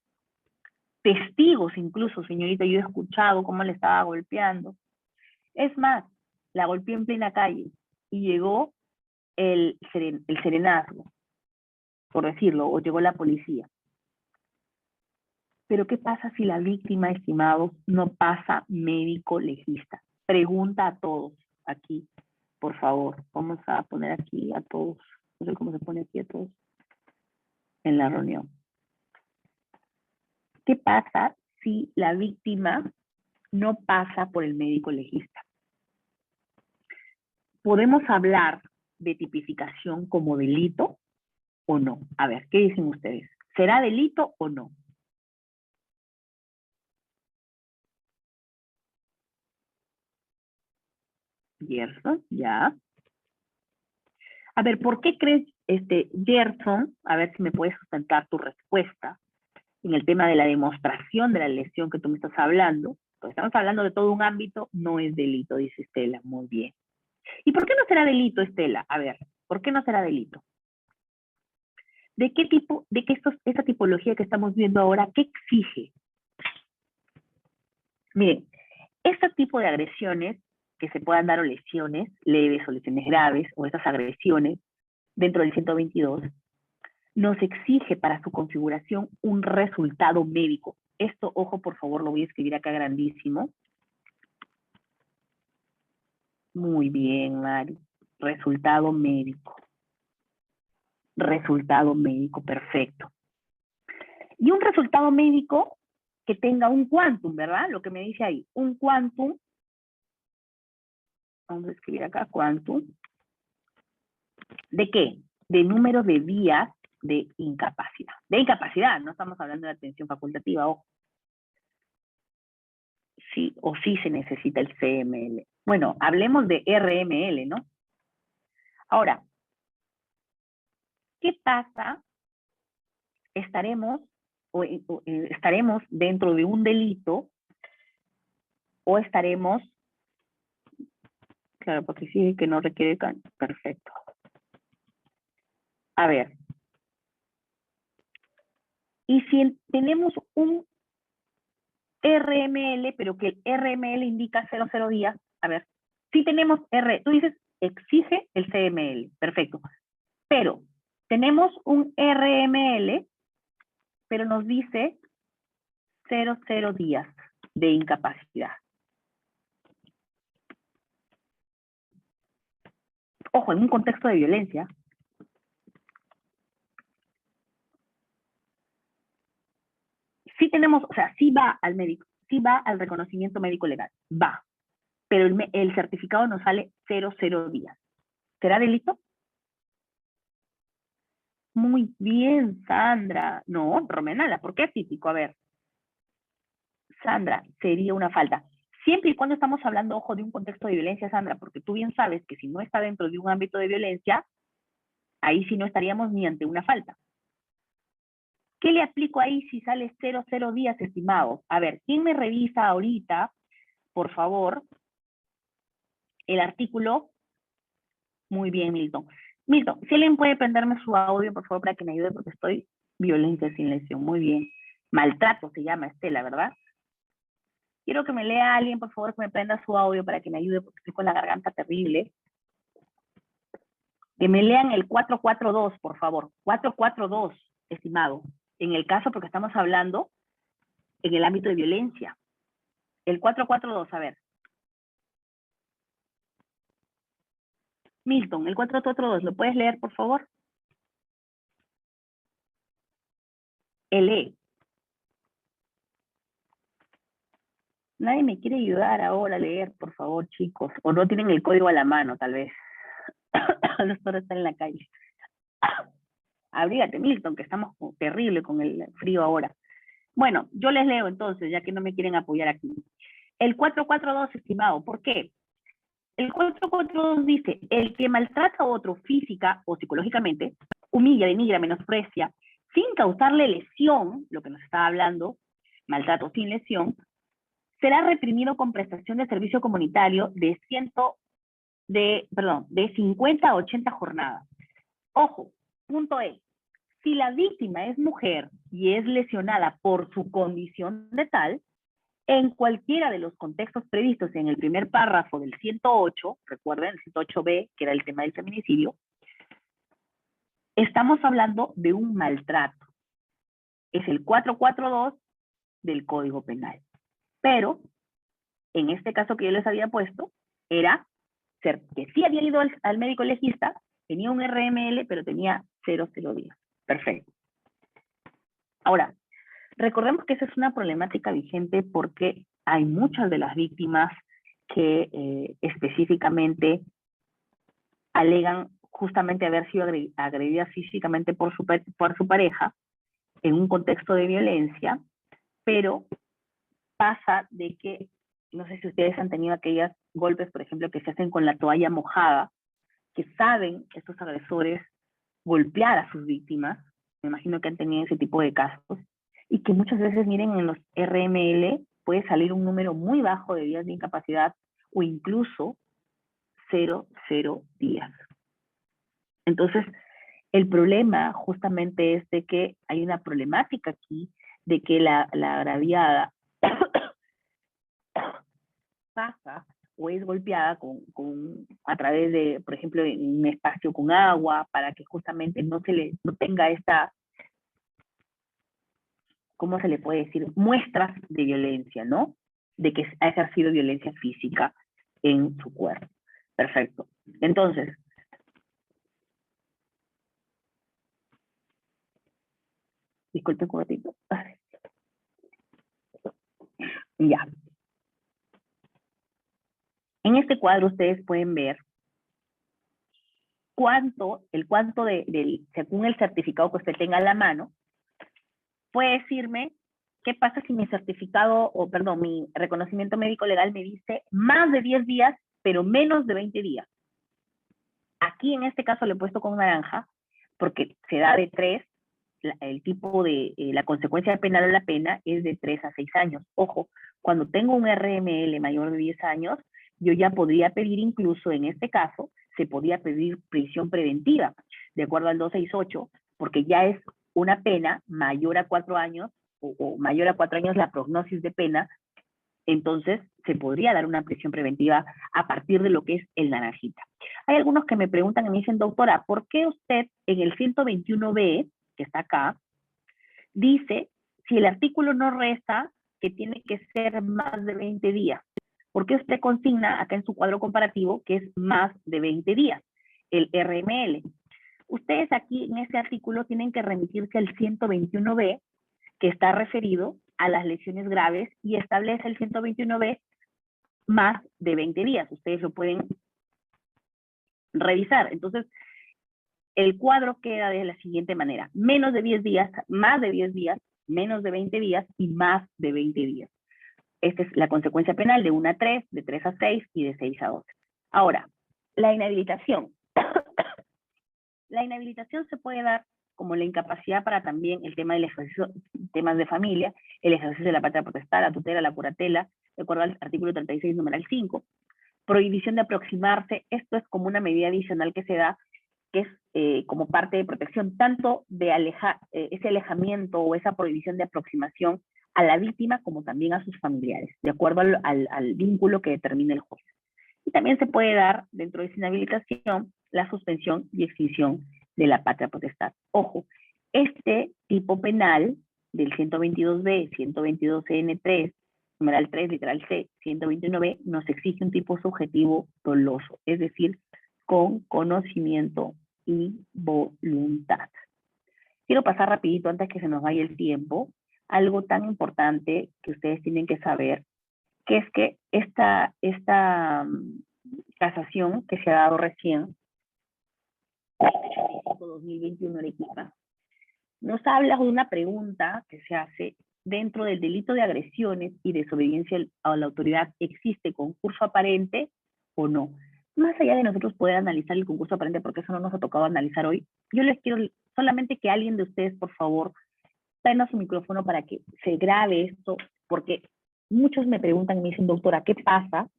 testigos incluso, señorita, yo he escuchado cómo le estaba golpeando. Es más, la golpeó en plena calle y llegó el serenazgo, por decirlo, o llegó la policía. Pero ¿qué pasa si la víctima, estimados, no pasa médico legista? Pregunta a todos aquí, por favor. Vamos a poner aquí a todos. No sé cómo se pone aquí a todos en la reunión. ¿Qué pasa si la víctima no pasa por el médico legista? ¿Podemos hablar de tipificación como delito o no? A ver, ¿qué dicen ustedes? ¿Será delito o no? Gerson, ya. A ver, ¿por qué crees, Gerson? A ver si me puedes sustentar tu respuesta en el tema de la demostración de la lesión que tú me estás hablando. Pues estamos hablando de todo un ámbito, no es delito, dice Estela. Muy bien. ¿Y por qué no será delito, Estela? A ver, ¿por qué no será delito? ¿De qué tipo, esta tipología que estamos viendo ahora, qué exige? Miren, este tipo de agresiones que se puedan dar o lesiones leves o lesiones graves, o estas agresiones dentro del 122, nos exige para su configuración un resultado médico. Esto, ojo, por favor, lo voy a escribir acá grandísimo. Muy bien, Mari. Resultado médico. Resultado médico, perfecto. Y un resultado médico que tenga un quantum, ¿verdad? Lo que me dice ahí, un quantum. Vamos a escribir acá, quantum. ¿De qué? De número de días de incapacidad. De incapacidad, no estamos hablando de atención facultativa, ojo. Sí o sí se necesita el CML. Bueno, hablemos de RML, ¿no? Ahora, ¿qué pasa? Estaremos dentro de un delito o estaremos, claro, porque sí que no requiere, perfecto. A ver, y si tenemos un RML, pero que el RML indica 00 días, a ver, si tenemos tú dices, exige el CML, perfecto, pero tenemos un RML, pero nos dice 00 días de incapacidad. Ojo, en un contexto de violencia, sí tenemos, o sea, sí va al médico, sí va al reconocimiento médico legal, va, pero el certificado nos sale 00 días. ¿Será delito? Muy bien, Sandra. No, Romenala, ¿por qué es típico? A ver, Sandra, sería una falta. Siempre y cuando estamos hablando, ojo, de un contexto de violencia, Sandra, porque tú bien sabes que si no está dentro de un ámbito de violencia, ahí sí no estaríamos ni ante una falta. ¿Qué le aplico ahí si sale 00 días, estimado? A ver, ¿quién me revisa ahorita, por favor, el artículo? Muy bien, Milton. Milton, si alguien puede prenderme su audio, por favor, para que me ayude, porque estoy violencia sin lesión. Muy bien. Maltrato se llama, Estela, ¿verdad? Quiero que me lea a alguien, por favor, que me prenda su audio para que me ayude, porque estoy con la garganta terrible. Que me lean el 442, por favor. 442, estimado. En el caso, porque estamos hablando en el ámbito de violencia. El 442, a ver. Milton, el 442, ¿lo puedes leer, por favor? Lee. Nadie me quiere ayudar ahora a leer, por favor, chicos. O no tienen el código a la mano, tal vez. Los perros están en la calle. Abrígate, Milton, que estamos terrible con el frío ahora. Bueno, yo les leo entonces, ya que no me quieren apoyar aquí. El 442, estimado, ¿por qué? El 442 dice, el que maltrata a otro física o psicológicamente, humilla, denigra, menosprecia, sin causarle lesión, lo que nos estaba hablando, maltrato sin lesión, será reprimido con prestación de servicio comunitario de 50 a 80 jornadas. Ojo, punto E. Si la víctima es mujer y es lesionada por su condición de tal, en cualquiera de los contextos previstos en el primer párrafo del 108, recuerden, el 108B, que era el tema del feminicidio, estamos hablando de un maltrato. Es el 442 del Código Penal. Pero, en este caso que yo les había puesto, era que sí había ido al médico legista, tenía un RML, pero tenía 00 días. Perfecto. Ahora, recordemos que esa es una problemática vigente porque hay muchas de las víctimas que específicamente alegan justamente haber sido agredida físicamente por su pareja en un contexto de violencia, pero pasa de que, no sé si ustedes han tenido aquellos golpes, por ejemplo, que se hacen con la toalla mojada, que saben estos agresores golpear a sus víctimas, me imagino que han tenido ese tipo de casos, y que muchas veces, miren, en los RML puede salir un número muy bajo de días de incapacidad o incluso 0 días. Entonces, el problema justamente es de que hay una problemática aquí de que la agraviada pasa o es golpeada a través de, por ejemplo, en un espacio con agua, para que justamente no tenga esta, ¿cómo se le puede decir? Muestras de violencia, ¿no? De que ha ejercido violencia física en su cuerpo. Perfecto. Entonces, disculpen un ratito. Ya. En este cuadro ustedes pueden ver el cuánto según el certificado que usted tenga a la mano, puede decirme qué pasa si mi certificado, o perdón, mi reconocimiento médico legal me dice más de 10 días, pero menos de 20 días. Aquí en este caso le he puesto con naranja, porque se da de 3, el tipo de, la consecuencia penal de la pena es de 3 a 6 años. Ojo, cuando tengo un RML mayor de 10 años, yo ya podría pedir incluso, en este caso, se podría pedir prisión preventiva, de acuerdo al 268, porque ya es una pena mayor a 4 años, o mayor a 4 años la prognosis de pena, entonces se podría dar una prisión preventiva a partir de lo que es el naranjita. Hay algunos que me preguntan y me dicen, doctora, ¿por qué usted en el 121B, que está acá, dice, si el artículo no resta, que tiene que ser más de 20 días? ¿Por qué usted consigna acá en su cuadro comparativo que es más de 20 días, el RML? Ustedes aquí en este artículo tienen que remitirse al 121B, que está referido a las lesiones graves, y establece el 121B más de 20 días. Ustedes lo pueden revisar. Entonces, el cuadro queda de la siguiente manera: menos de 10 días, más de 10 días, menos de 20 días y más de 20 días. Esta es la consecuencia penal de 1 a 3, de 3 a 6 y de 6 a 12. Ahora, la inhabilitación. La inhabilitación se puede dar como la incapacidad para también el tema del ejercicio, temas de familia, el ejercicio de la patria potestad, la tutela, la curatela, de acuerdo al artículo 36, numeral 5. Prohibición de aproximarse, esto es como una medida adicional que se da, que es como parte de protección, tanto de ese alejamiento o esa prohibición de aproximación a la víctima como también a sus familiares, de acuerdo al vínculo que determine el juez. Y también se puede dar, dentro de esa inhabilitación, la suspensión y extinción de la patria potestad. Ojo, este tipo penal del 122B, 122CN3, numeral 3, literal C, 121B, nos exige un tipo subjetivo doloso, es decir, con conocimiento y voluntad. Quiero pasar rapidito, antes que se nos vaya el tiempo, algo tan importante que ustedes tienen que saber, que es que esta casación que se ha dado recién, 2021 Arequipa, nos habla de una pregunta que se hace: dentro del delito de agresiones y desobediencia a la autoridad, ¿existe concurso aparente o no? Más allá de nosotros poder analizar el concurso aparente, porque eso no nos ha tocado analizar hoy, yo les quiero solamente que alguien de ustedes, por favor, prenda su micrófono para que se grabe esto, porque muchos me preguntan y me dicen, doctora, ¿qué pasa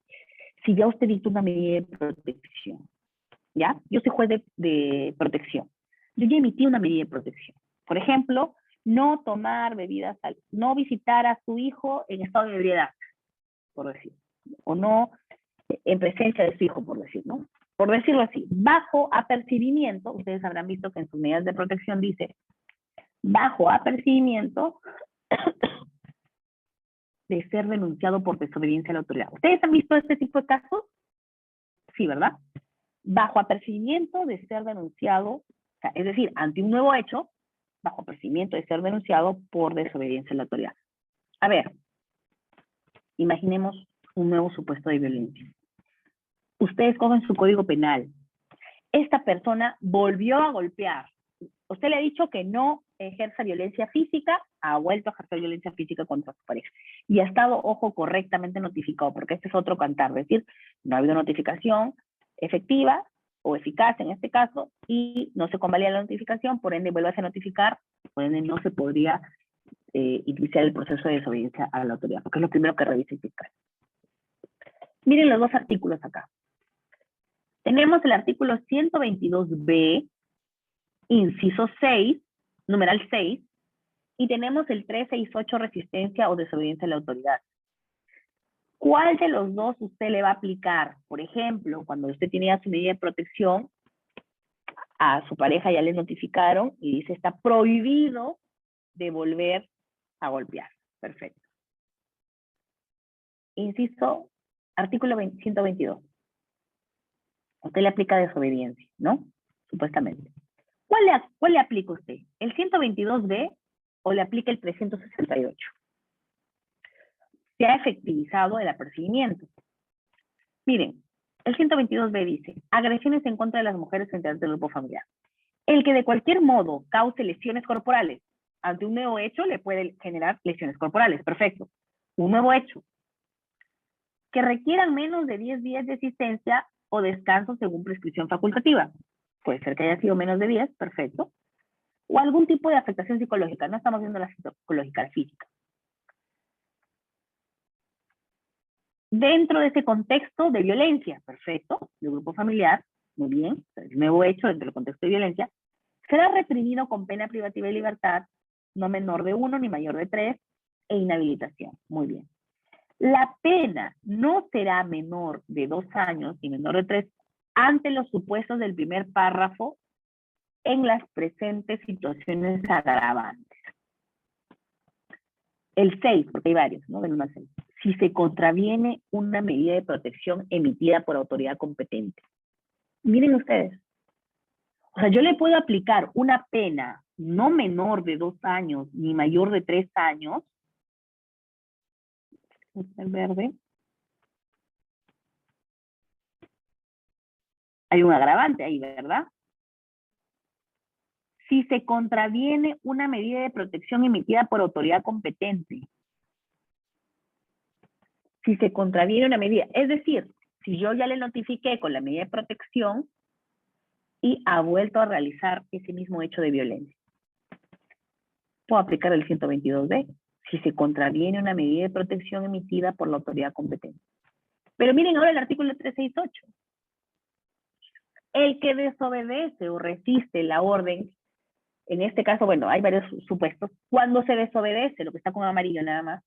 si ya usted dicta una medida de protección? ¿Ya? Yo soy juez de protección. Yo ya emití una medida de protección. Por ejemplo, no tomar bebidas, no visitar a su hijo en estado de ebriedad, por decir, o no en presencia de su hijo, por decir, ¿no? Por decirlo así, bajo apercibimiento, ustedes habrán visto que en sus medidas de protección dice, bajo apercibimiento de ser denunciado por desobediencia a la autoridad. ¿Ustedes han visto este tipo de casos? Sí, ¿verdad? Bajo apercibimiento de ser denunciado, o sea, es decir, ante un nuevo hecho, bajo apercibimiento de ser denunciado por desobediencia a la autoridad. A ver, imaginemos un nuevo supuesto de violencia. Ustedes cogen su código penal esta persona volvió a golpear. Usted le ha dicho que no ejerza violencia física, ha vuelto a ejercer violencia física contra su pareja. Y ha estado, ojo, correctamente notificado, porque este es otro cantar, es decir, no ha habido notificación efectiva o eficaz en este caso, y no se convalida la notificación, por ende vuelve a notificar, por ende no se podría iniciar el proceso de desobediencia a la autoridad, porque es lo primero que revisa el fiscal. Miren los dos artículos acá. Tenemos el artículo 122b, inciso 6, numeral 6, y tenemos el 368, resistencia o desobediencia a la autoridad. ¿Cuál de los dos usted le va a aplicar? Por ejemplo, cuando usted tenía su medida de protección, a su pareja ya le notificaron y dice está prohibido de volver a golpear. Perfecto. Inciso, artículo 122. Usted le aplica desobediencia, ¿no? Supuestamente. ¿Cuál le aplica usted? ¿El 122b o le aplica el 368? Se ha efectivizado el apercibimiento. Miren, el 122b dice, agresiones en contra de las mujeres frente al grupo familiar. El que de cualquier modo cause lesiones corporales ante un nuevo hecho le puede generar lesiones corporales. Perfecto. Un nuevo hecho. Que requieran menos de 10 días de asistencia o descanso según prescripción facultativa. Puede ser que haya sido menos de 10, perfecto. O algún tipo de afectación psicológica. No estamos viendo la psicológica, la física. Dentro de ese contexto de violencia, perfecto, del grupo familiar, muy bien, el nuevo hecho dentro del contexto de violencia, será reprimido con pena privativa de libertad, no menor de 1 ni mayor de 3, e inhabilitación. Muy bien. La pena no será menor de 2 años y menor de 3 ante los supuestos del primer párrafo en las presentes situaciones agravantes. El 6, porque hay varios, ¿no? Del 1 al 6. Si se contraviene una medida de protección emitida por autoridad competente. Miren ustedes. O sea, yo le puedo aplicar una pena no menor de 2 años ni mayor de 3 años. El verde. Hay un agravante ahí, ¿verdad? Si se contraviene una medida de protección emitida por autoridad competente. Si se contraviene una medida, es decir, si yo ya le notifiqué con la medida de protección y ha vuelto a realizar ese mismo hecho de violencia, puedo aplicar el 122b, si se contraviene una medida de protección emitida por la autoridad competente. Pero miren ahora el artículo 368. El que desobedece o resiste la orden, en este caso, bueno, hay varios supuestos, cuando se desobedece, lo que está con amarillo nada más,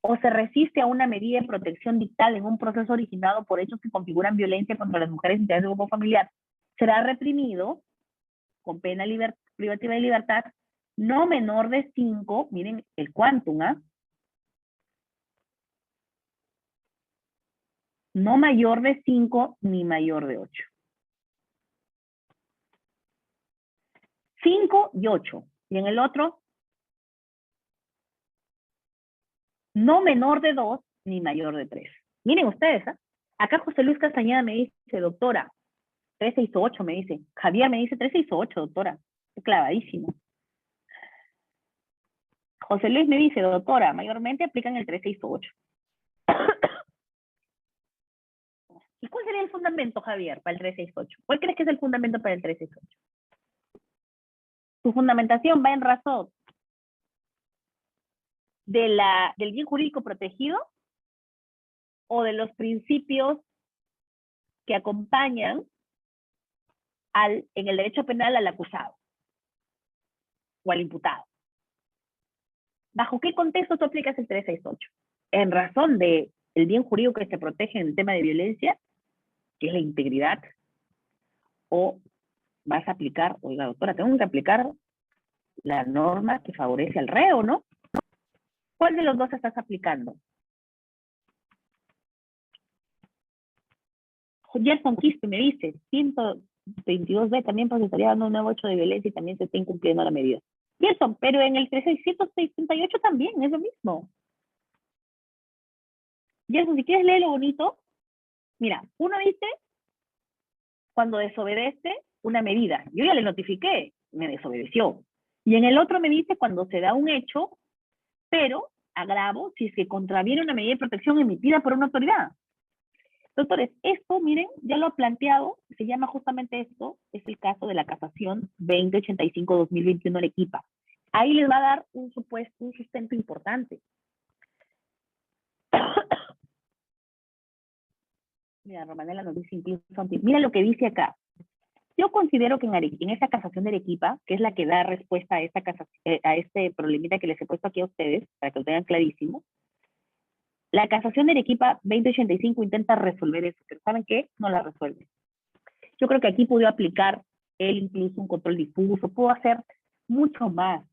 o se resiste a una medida de protección dictada en un proceso originado por hechos que configuran violencia contra las mujeres integrantes del grupo familiar, será reprimido con pena privativa de libertad no menor de 5, miren el quantum, ¿ah? No mayor de 5 ni mayor de 8. 5 y 8. Y en el otro, no menor de 2 ni mayor de 3. Miren ustedes, ¿eh? Acá José Luis Castañeda me dice, doctora, 368 me dice. Javier me dice 368, doctora. Es clavadísimo. José Luis me dice, doctora, mayormente aplican el 368. ¿Y cuál sería el fundamento, Javier, para el 368? ¿Cuál crees que es el fundamento para el 368? Su fundamentación va en razón del bien jurídico protegido o de los principios que acompañan en el derecho penal al acusado o al imputado. ¿Bajo qué contexto tú aplicas el 368? En razón del bien jurídico que se protege en el tema de violencia, que es la integridad, o vas a aplicar, oiga doctora, tengo que aplicar la norma que favorece al reo, ¿no? ¿Cuál de los dos estás aplicando? Gerson Quispe me dice, 122b también pues estaría dando un nuevo hecho de violencia y también se está incumpliendo la medida. Gerson, pero en el 368 también es lo mismo. Gerson, si quieres leerlo bonito, mira, uno dice cuando desobedece una medida. Yo ya le notifiqué, me desobedeció. Y en el otro me dice cuando se da un hecho, pero agravo si es que contraviene una medida de protección emitida por una autoridad. Doctores, esto, miren, ya lo ha planteado, se llama justamente esto, es el caso de la casación 2085-2021 Arequipa. Ahí les va a dar un sustento importante. Mira, Romanela nos dice incluso, mira lo que dice acá. Yo considero que en esa casación de Arequipa, que es la que da respuesta a, a este problemita que les he puesto aquí a ustedes, para que lo tengan clarísimo, la casación de Arequipa 2085 intenta resolver eso, pero ¿saben qué? No la resuelve. Yo creo que aquí pudo aplicar él incluso un control difuso, pudo hacer mucho más,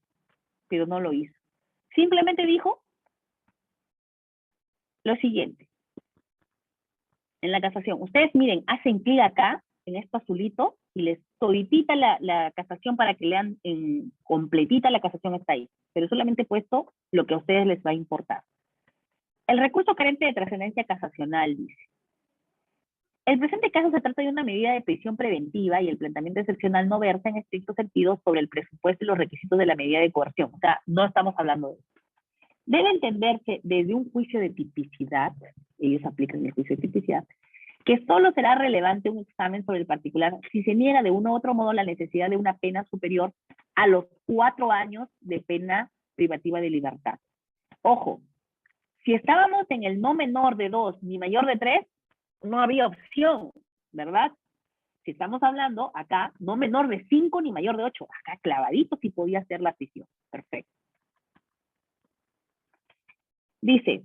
pero no lo hizo. Simplemente dijo lo siguiente. En la casación, ustedes miren, hacen clic acá, en esto azulito, y les toditita la casación para que lean en completita la casación está ahí. Pero solamente he puesto lo que a ustedes les va a importar. El recurso carente de trascendencia casacional dice: el presente caso se trata de una medida de prisión preventiva y el planteamiento excepcional no versa en estricto sentido sobre el presupuesto y los requisitos de la medida de coerción. O sea, no estamos hablando de eso. Debe entenderse desde un juicio de tipicidad, ellos aplican el juicio de tipicidad, que solo será relevante un examen sobre el particular si se niega de uno u otro modo la necesidad de una pena superior a los 4 años de pena privativa de libertad. Ojo, si estábamos en el no menor de 2 ni mayor de 3, no había opción, ¿verdad? Si estamos hablando acá, no menor de 5 ni mayor de 8, acá clavadito sí podía ser la prisión. Perfecto. Dice,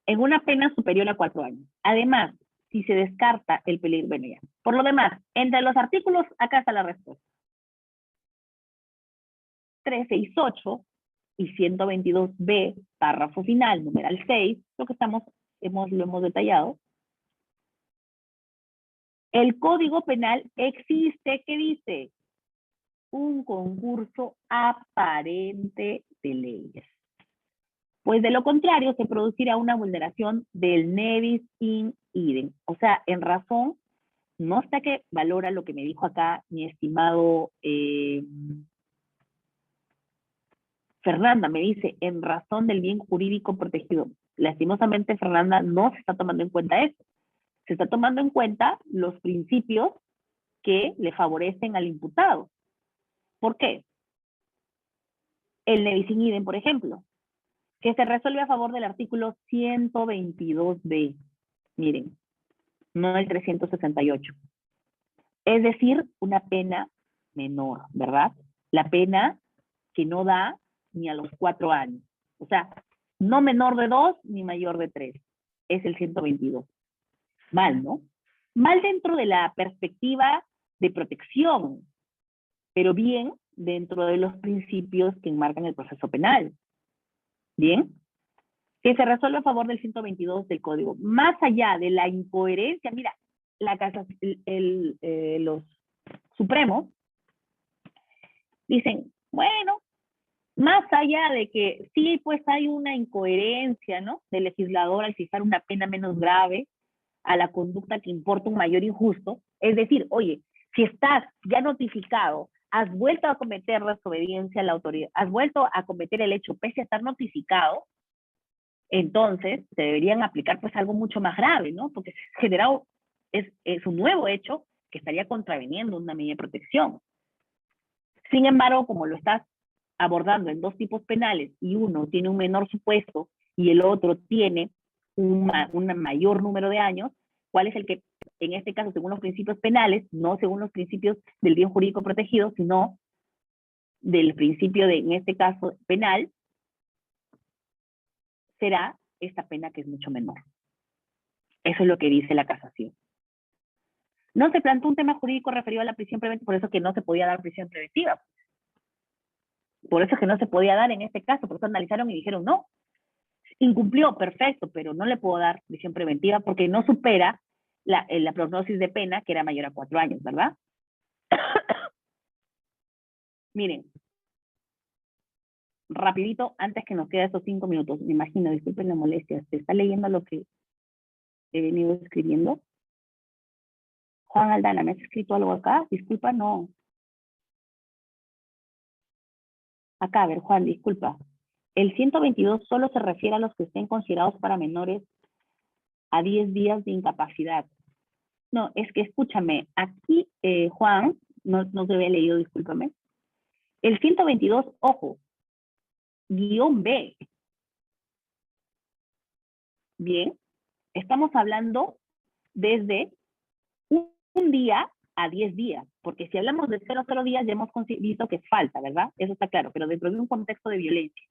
en una pena superior a 4 años. Además, si se descarta el peligro, bueno ya. Por lo demás, entre los artículos, acá está la respuesta. 368 y 122b, párrafo final, numeral 6, lo que lo hemos detallado. El Código Penal existe, ¿qué dice? Un concurso aparente de leyes. Pues de lo contrario, se producirá una vulneración del nebis in idem. O sea, en razón, no está que valora lo que me dijo acá mi estimado Fernanda, me dice, en razón del bien jurídico protegido. Lastimosamente, Fernanda, no se está tomando en cuenta eso. Se está tomando en cuenta los principios que le favorecen al imputado. ¿Por qué? El nebis in idem, por ejemplo, que se resuelve a favor del artículo 122b. Miren, no el 368. Es decir, una pena menor, ¿verdad? La pena que no da ni a los 4 años. O sea, no menor de 2 ni mayor de 3. Es el 122. Mal, ¿no? Mal dentro de la perspectiva de protección, pero bien dentro de los principios que enmarcan el proceso penal. ¿Bien? Que se resuelve a favor del 122 del Código. Más allá de la incoherencia, mira, los Supremos dicen, bueno, más allá de que sí, pues hay una incoherencia, ¿no? Del legislador al fijar una pena menos grave a la conducta que importa un mayor injusto. Es decir, oye, si estás ya notificado, has vuelto a cometer desobediencia a la autoridad, has vuelto a cometer el hecho pese a estar notificado, entonces se deberían aplicar pues algo mucho más grave, ¿no? Porque generado es un nuevo hecho que estaría contraveniendo una medida de protección. Sin embargo, como lo estás abordando en dos tipos penales y uno tiene un menor supuesto y el otro tiene un mayor número de años, ¿cuál es el que, en este caso, según los principios penales, no según los principios del bien jurídico protegido, sino del principio de, en este caso, penal, será esta pena que es mucho menor? Eso es lo que dice la casación. No se planteó un tema jurídico referido a la prisión preventiva, por eso que no se podía dar prisión preventiva. Por eso es que no se podía dar en este caso, por eso analizaron y dijeron no. Incumplió, perfecto, pero no le puedo dar prisión preventiva porque no supera la prognosis de pena, que era mayor a 4 años, ¿verdad? Miren, rapidito, antes que nos quede esos 5 minutos, me imagino, disculpen la molestia, ¿se está leyendo lo que he venido escribiendo? Juan Aldana, ¿me has escrito algo acá? Disculpa, no. Acá, a ver, Juan, disculpa. El 122 solo se refiere a los que estén considerados para menores a 10 días de incapacidad. No, es que escúchame, aquí, Juan, no te había leído, discúlpame. El 122, ojo, guión B. Bien, estamos hablando desde un día a 10 días, porque si hablamos de 0 días ya hemos visto que es falta, ¿verdad? Eso está claro, pero dentro de un contexto de violencia.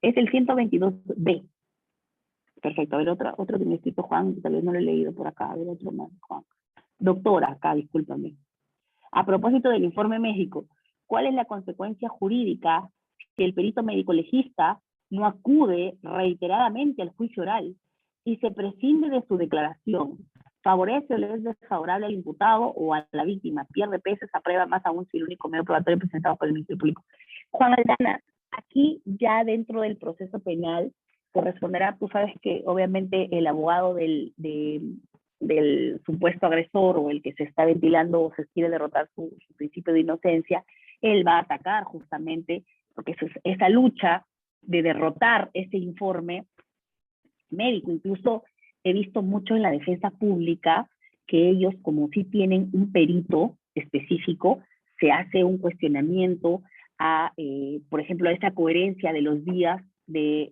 Es el 122B. Perfecto, a ver, otro que me ha escrito Juan, tal vez no lo he leído por acá, a ver, otro más, Juan. Doctora, acá, discúlpame. A propósito del informe médico, ¿cuál es la consecuencia jurídica si el perito médico legista no acude reiteradamente al juicio oral y se prescinde de su declaración? ¿Favorece o le es desfavorable al imputado o a la víctima? ¿Pierde peso esa prueba, más aún si el único medio probatorio presentado por el Ministerio Público? Juan Aldana, aquí ya dentro del proceso penal corresponderá, tú sabes que obviamente el abogado del supuesto agresor o el que se está ventilando o se quiere derrotar su principio de inocencia, él va a atacar justamente, porque esa lucha de derrotar ese informe médico. Incluso he visto mucho en la defensa pública que ellos, como sí tienen un perito específico, se hace un cuestionamiento a, por ejemplo, a esa coherencia de los días de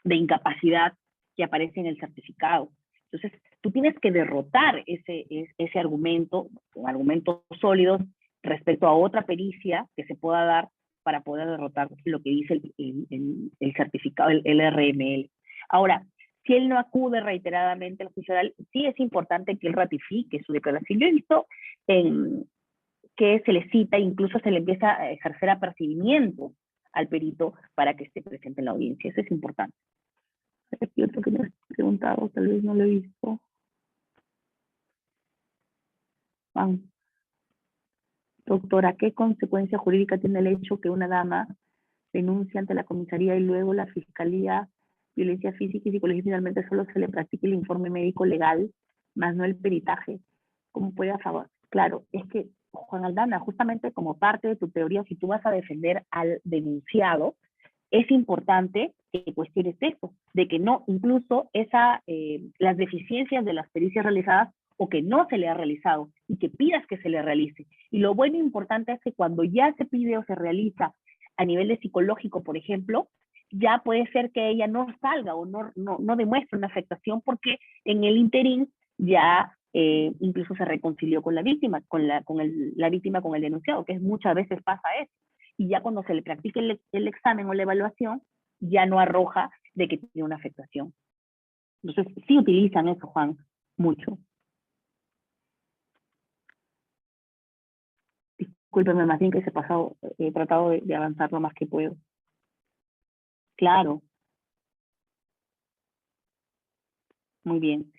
incapacidad que aparece en el certificado. Entonces, tú tienes que derrotar ese argumento, con argumentos sólidos, respecto a otra pericia que se pueda dar para poder derrotar lo que dice el certificado, el RML. Ahora, si él no acude reiteradamente al juicio oral, sí es importante que él ratifique su declaración. Yo he visto que se le cita, incluso se le empieza a ejercer apercibimiento al perito para que esté presente en la audiencia. Eso es importante. Aquí otro que me has preguntado, tal vez no lo he visto. Juan. Doctora, ¿qué consecuencia jurídica tiene el hecho que una dama denuncia ante la comisaría y luego la fiscalía violencia física y psicológica finalmente solo se le practique el informe médico legal, más no el peritaje? ¿Cómo puede a favor? Claro, es que, Juan Aldana, justamente como parte de tu teoría, si tú vas a defender al denunciado, es importante que cuestiones eso, de que no, incluso las deficiencias de las pericias realizadas o que no se le ha realizado y que pidas que se le realice. Y lo bueno e importante es que cuando ya se pide o se realiza a nivel de psicológico, por ejemplo, ya puede ser que ella no salga o no demuestre una afectación porque en el interín ya incluso se reconcilió con la víctima, la víctima con el denunciado, que muchas veces pasa eso. Y ya cuando se le practique el examen o la evaluación, ya no arroja de que tiene una afectación. Entonces, sí utilizan eso, Juan, mucho. Discúlpeme, más bien que he tratado de avanzar lo más que puedo. Claro. Muy bien.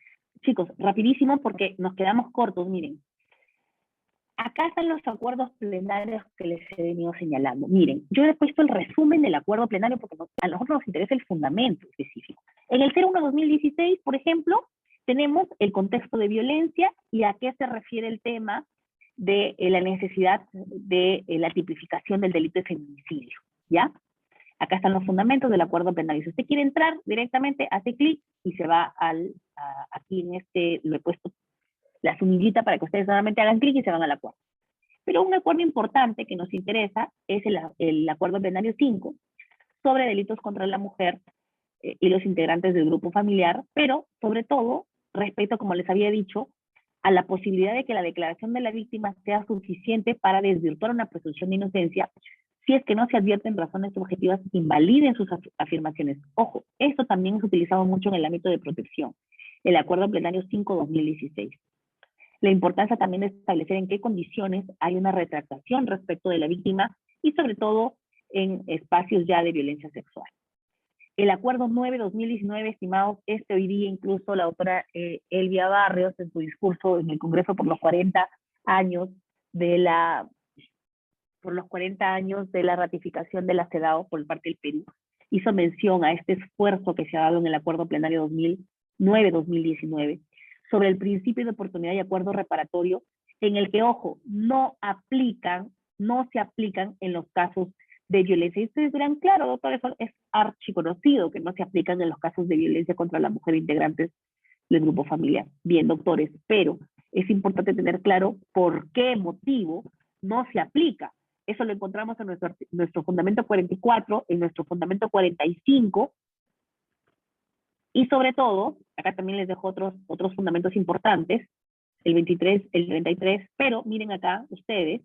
Chicos, rapidísimo porque nos quedamos cortos, miren. Acá están los acuerdos plenarios que les he venido señalando. Miren, yo he puesto el resumen del acuerdo plenario porque a nosotros nos interesa el fundamento específico. En el 01-2016, por ejemplo, tenemos el contexto de violencia y a qué se refiere el tema de la necesidad de la tipificación del delito de feminicidio, ¿ya? Acá están los fundamentos del acuerdo plenario. Si usted quiere entrar directamente, hace clic y se va aquí en lo he puesto la sumillita para que ustedes solamente hagan clic y se van al acuerdo. Pero un acuerdo importante que nos interesa es el acuerdo plenario 5 sobre delitos contra la mujer y los integrantes del grupo familiar, pero sobre todo respecto, como les había dicho, a la posibilidad de que la declaración de la víctima sea suficiente para desvirtuar una presunción de inocencia si es que no se advierten razones objetivas que invaliden sus afirmaciones. Ojo, esto también es utilizado mucho en el ámbito de protección, el acuerdo plenario 5-2016. La importancia también de establecer en qué condiciones hay una retractación respecto de la víctima y sobre todo en espacios ya de violencia sexual. El acuerdo 9-2019, estimados, hoy día incluso la doctora Elvia Barrios en su discurso en el Congreso por los 40 años de la ratificación de la CEDAW por parte del Perú, hizo mención a este esfuerzo que se ha dado en el acuerdo plenario 2009-2019 sobre el principio de oportunidad y acuerdo reparatorio, en el que, ojo, no se aplican en los casos de violencia. Y ustedes dirán, claro, doctor, eso es archiconocido, que no se aplican en los casos de violencia contra la mujer integrantes del grupo familiar. Bien, doctores, pero es importante tener claro por qué motivo no se aplica. Eso lo encontramos en nuestro fundamento 44, en nuestro fundamento 45, y sobre todo, acá también les dejo otros fundamentos importantes, el 23, el 33, pero miren acá ustedes,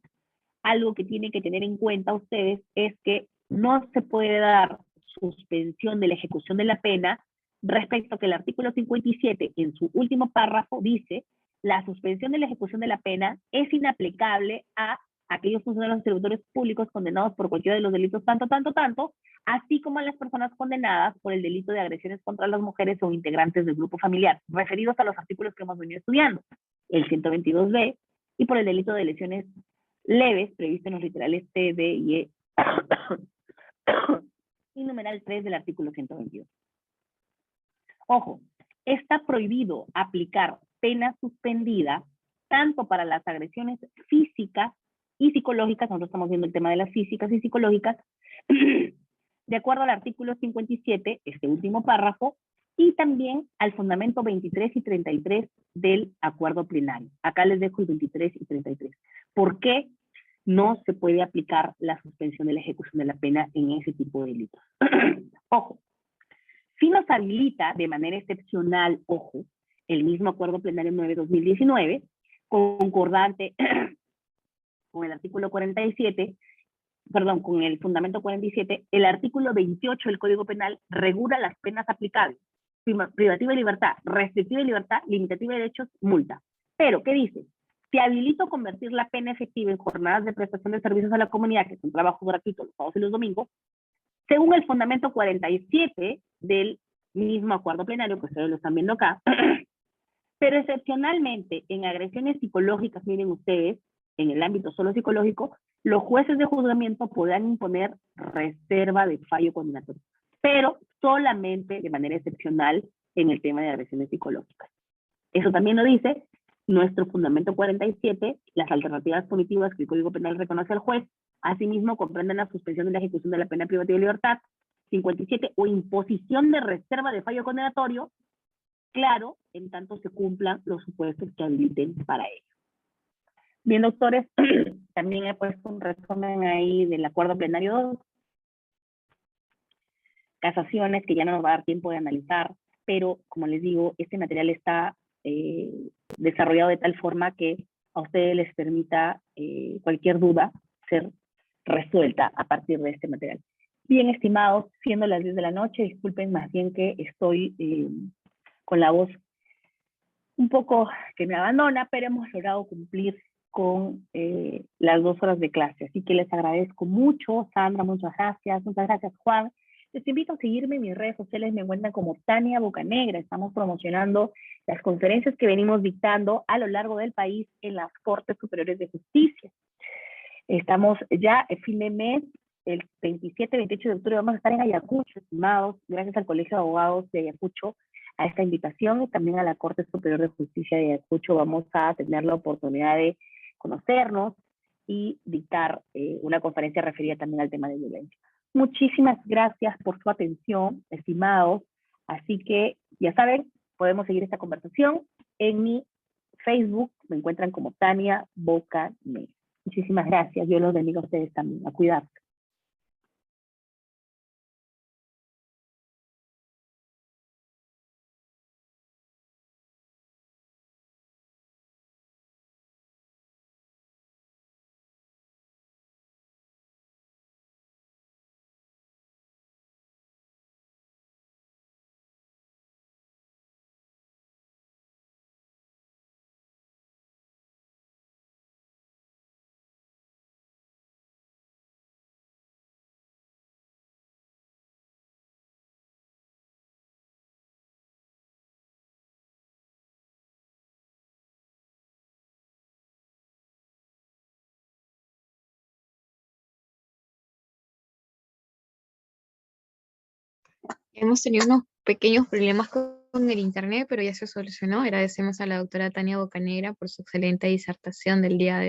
algo que tienen que tener en cuenta ustedes es que no se puede dar suspensión de la ejecución de la pena respecto a que el artículo 57 en su último párrafo dice la suspensión de la ejecución de la pena es inaplicable a aquellos funcionarios y servidores públicos condenados por cualquiera de los delitos tanto, así como a las personas condenadas por el delito de agresiones contra las mujeres o integrantes del grupo familiar, referidos a los artículos que hemos venido estudiando, el 122b, y por el delito de lesiones leves previsto en los literales T, D y E y numeral 3 del artículo 122. Ojo, está prohibido aplicar pena suspendida tanto para las agresiones físicas y psicológicas, nosotros estamos viendo el tema de las físicas y psicológicas, de acuerdo al artículo 57, este último párrafo, y también al fundamento 23 y 33 del acuerdo plenario. Acá les dejo el 23 y 33. ¿Por qué no se puede aplicar la suspensión de la ejecución de la pena en ese tipo de delitos? Ojo, si nos habilita de manera excepcional, ojo, el mismo acuerdo plenario 9/2019, concordante con el artículo 47, perdón, con el fundamento 47, el artículo 28 del Código Penal regula las penas aplicables: privativa de libertad, restrictiva de libertad, limitativa de derechos, multa. Pero, ¿qué dice? Se habilita convertir la pena efectiva en jornadas de prestación de servicios a la comunidad, que son trabajo gratuito los sábados y los domingos, según el fundamento 47 del mismo acuerdo plenario, que ustedes lo están viendo acá, pero excepcionalmente en agresiones psicológicas, miren ustedes, en el ámbito solo psicológico, los jueces de juzgamiento podrán imponer reserva de fallo condenatorio, pero solamente de manera excepcional en el tema de agresiones psicológicas. Eso también lo dice nuestro fundamento 47, las alternativas punitivas que el Código Penal reconoce al juez, asimismo comprenden la suspensión de la ejecución de la pena privativa de libertad, 57, o imposición de reserva de fallo condenatorio, claro, en tanto se cumplan los supuestos que habiliten para ello. Bien, doctores, también he puesto un resumen ahí del acuerdo plenario 2, casaciones que ya no nos va a dar tiempo de analizar, pero como les digo, este material está desarrollado de tal forma que a ustedes les permita cualquier duda ser resuelta a partir de este material. Bien, estimados, siendo las 10 de la noche, disculpen más bien que estoy con la voz un poco que me abandona, pero hemos logrado cumplir con las 2 horas de clase. Así que les agradezco mucho. Sandra, muchas gracias. Muchas gracias, Juan. Les invito a seguirme en mis redes sociales, me encuentran como Tania Bocanegra. Estamos promocionando las conferencias que venimos dictando a lo largo del país en las Cortes Superiores de Justicia. Estamos ya el fin de mes, el 27, 28 de octubre, vamos a estar en Ayacucho, estimados, gracias al Colegio de Abogados de Ayacucho, a esta invitación, y también a la Corte Superior de Justicia de Ayacucho vamos a tener la oportunidad de conocernos y dictar una conferencia referida también al tema de violencia. Muchísimas gracias por su atención, estimados. Así que, ya saben, podemos seguir esta conversación en mi Facebook. Me encuentran como Tania Bocanegra. Muchísimas gracias. Yo los bendiga a ustedes también. A cuidarse. Hemos tenido unos pequeños problemas con en el internet, pero ya se solucionó. Agradecemos a la doctora Tania Bocanegra por su excelente disertación del día de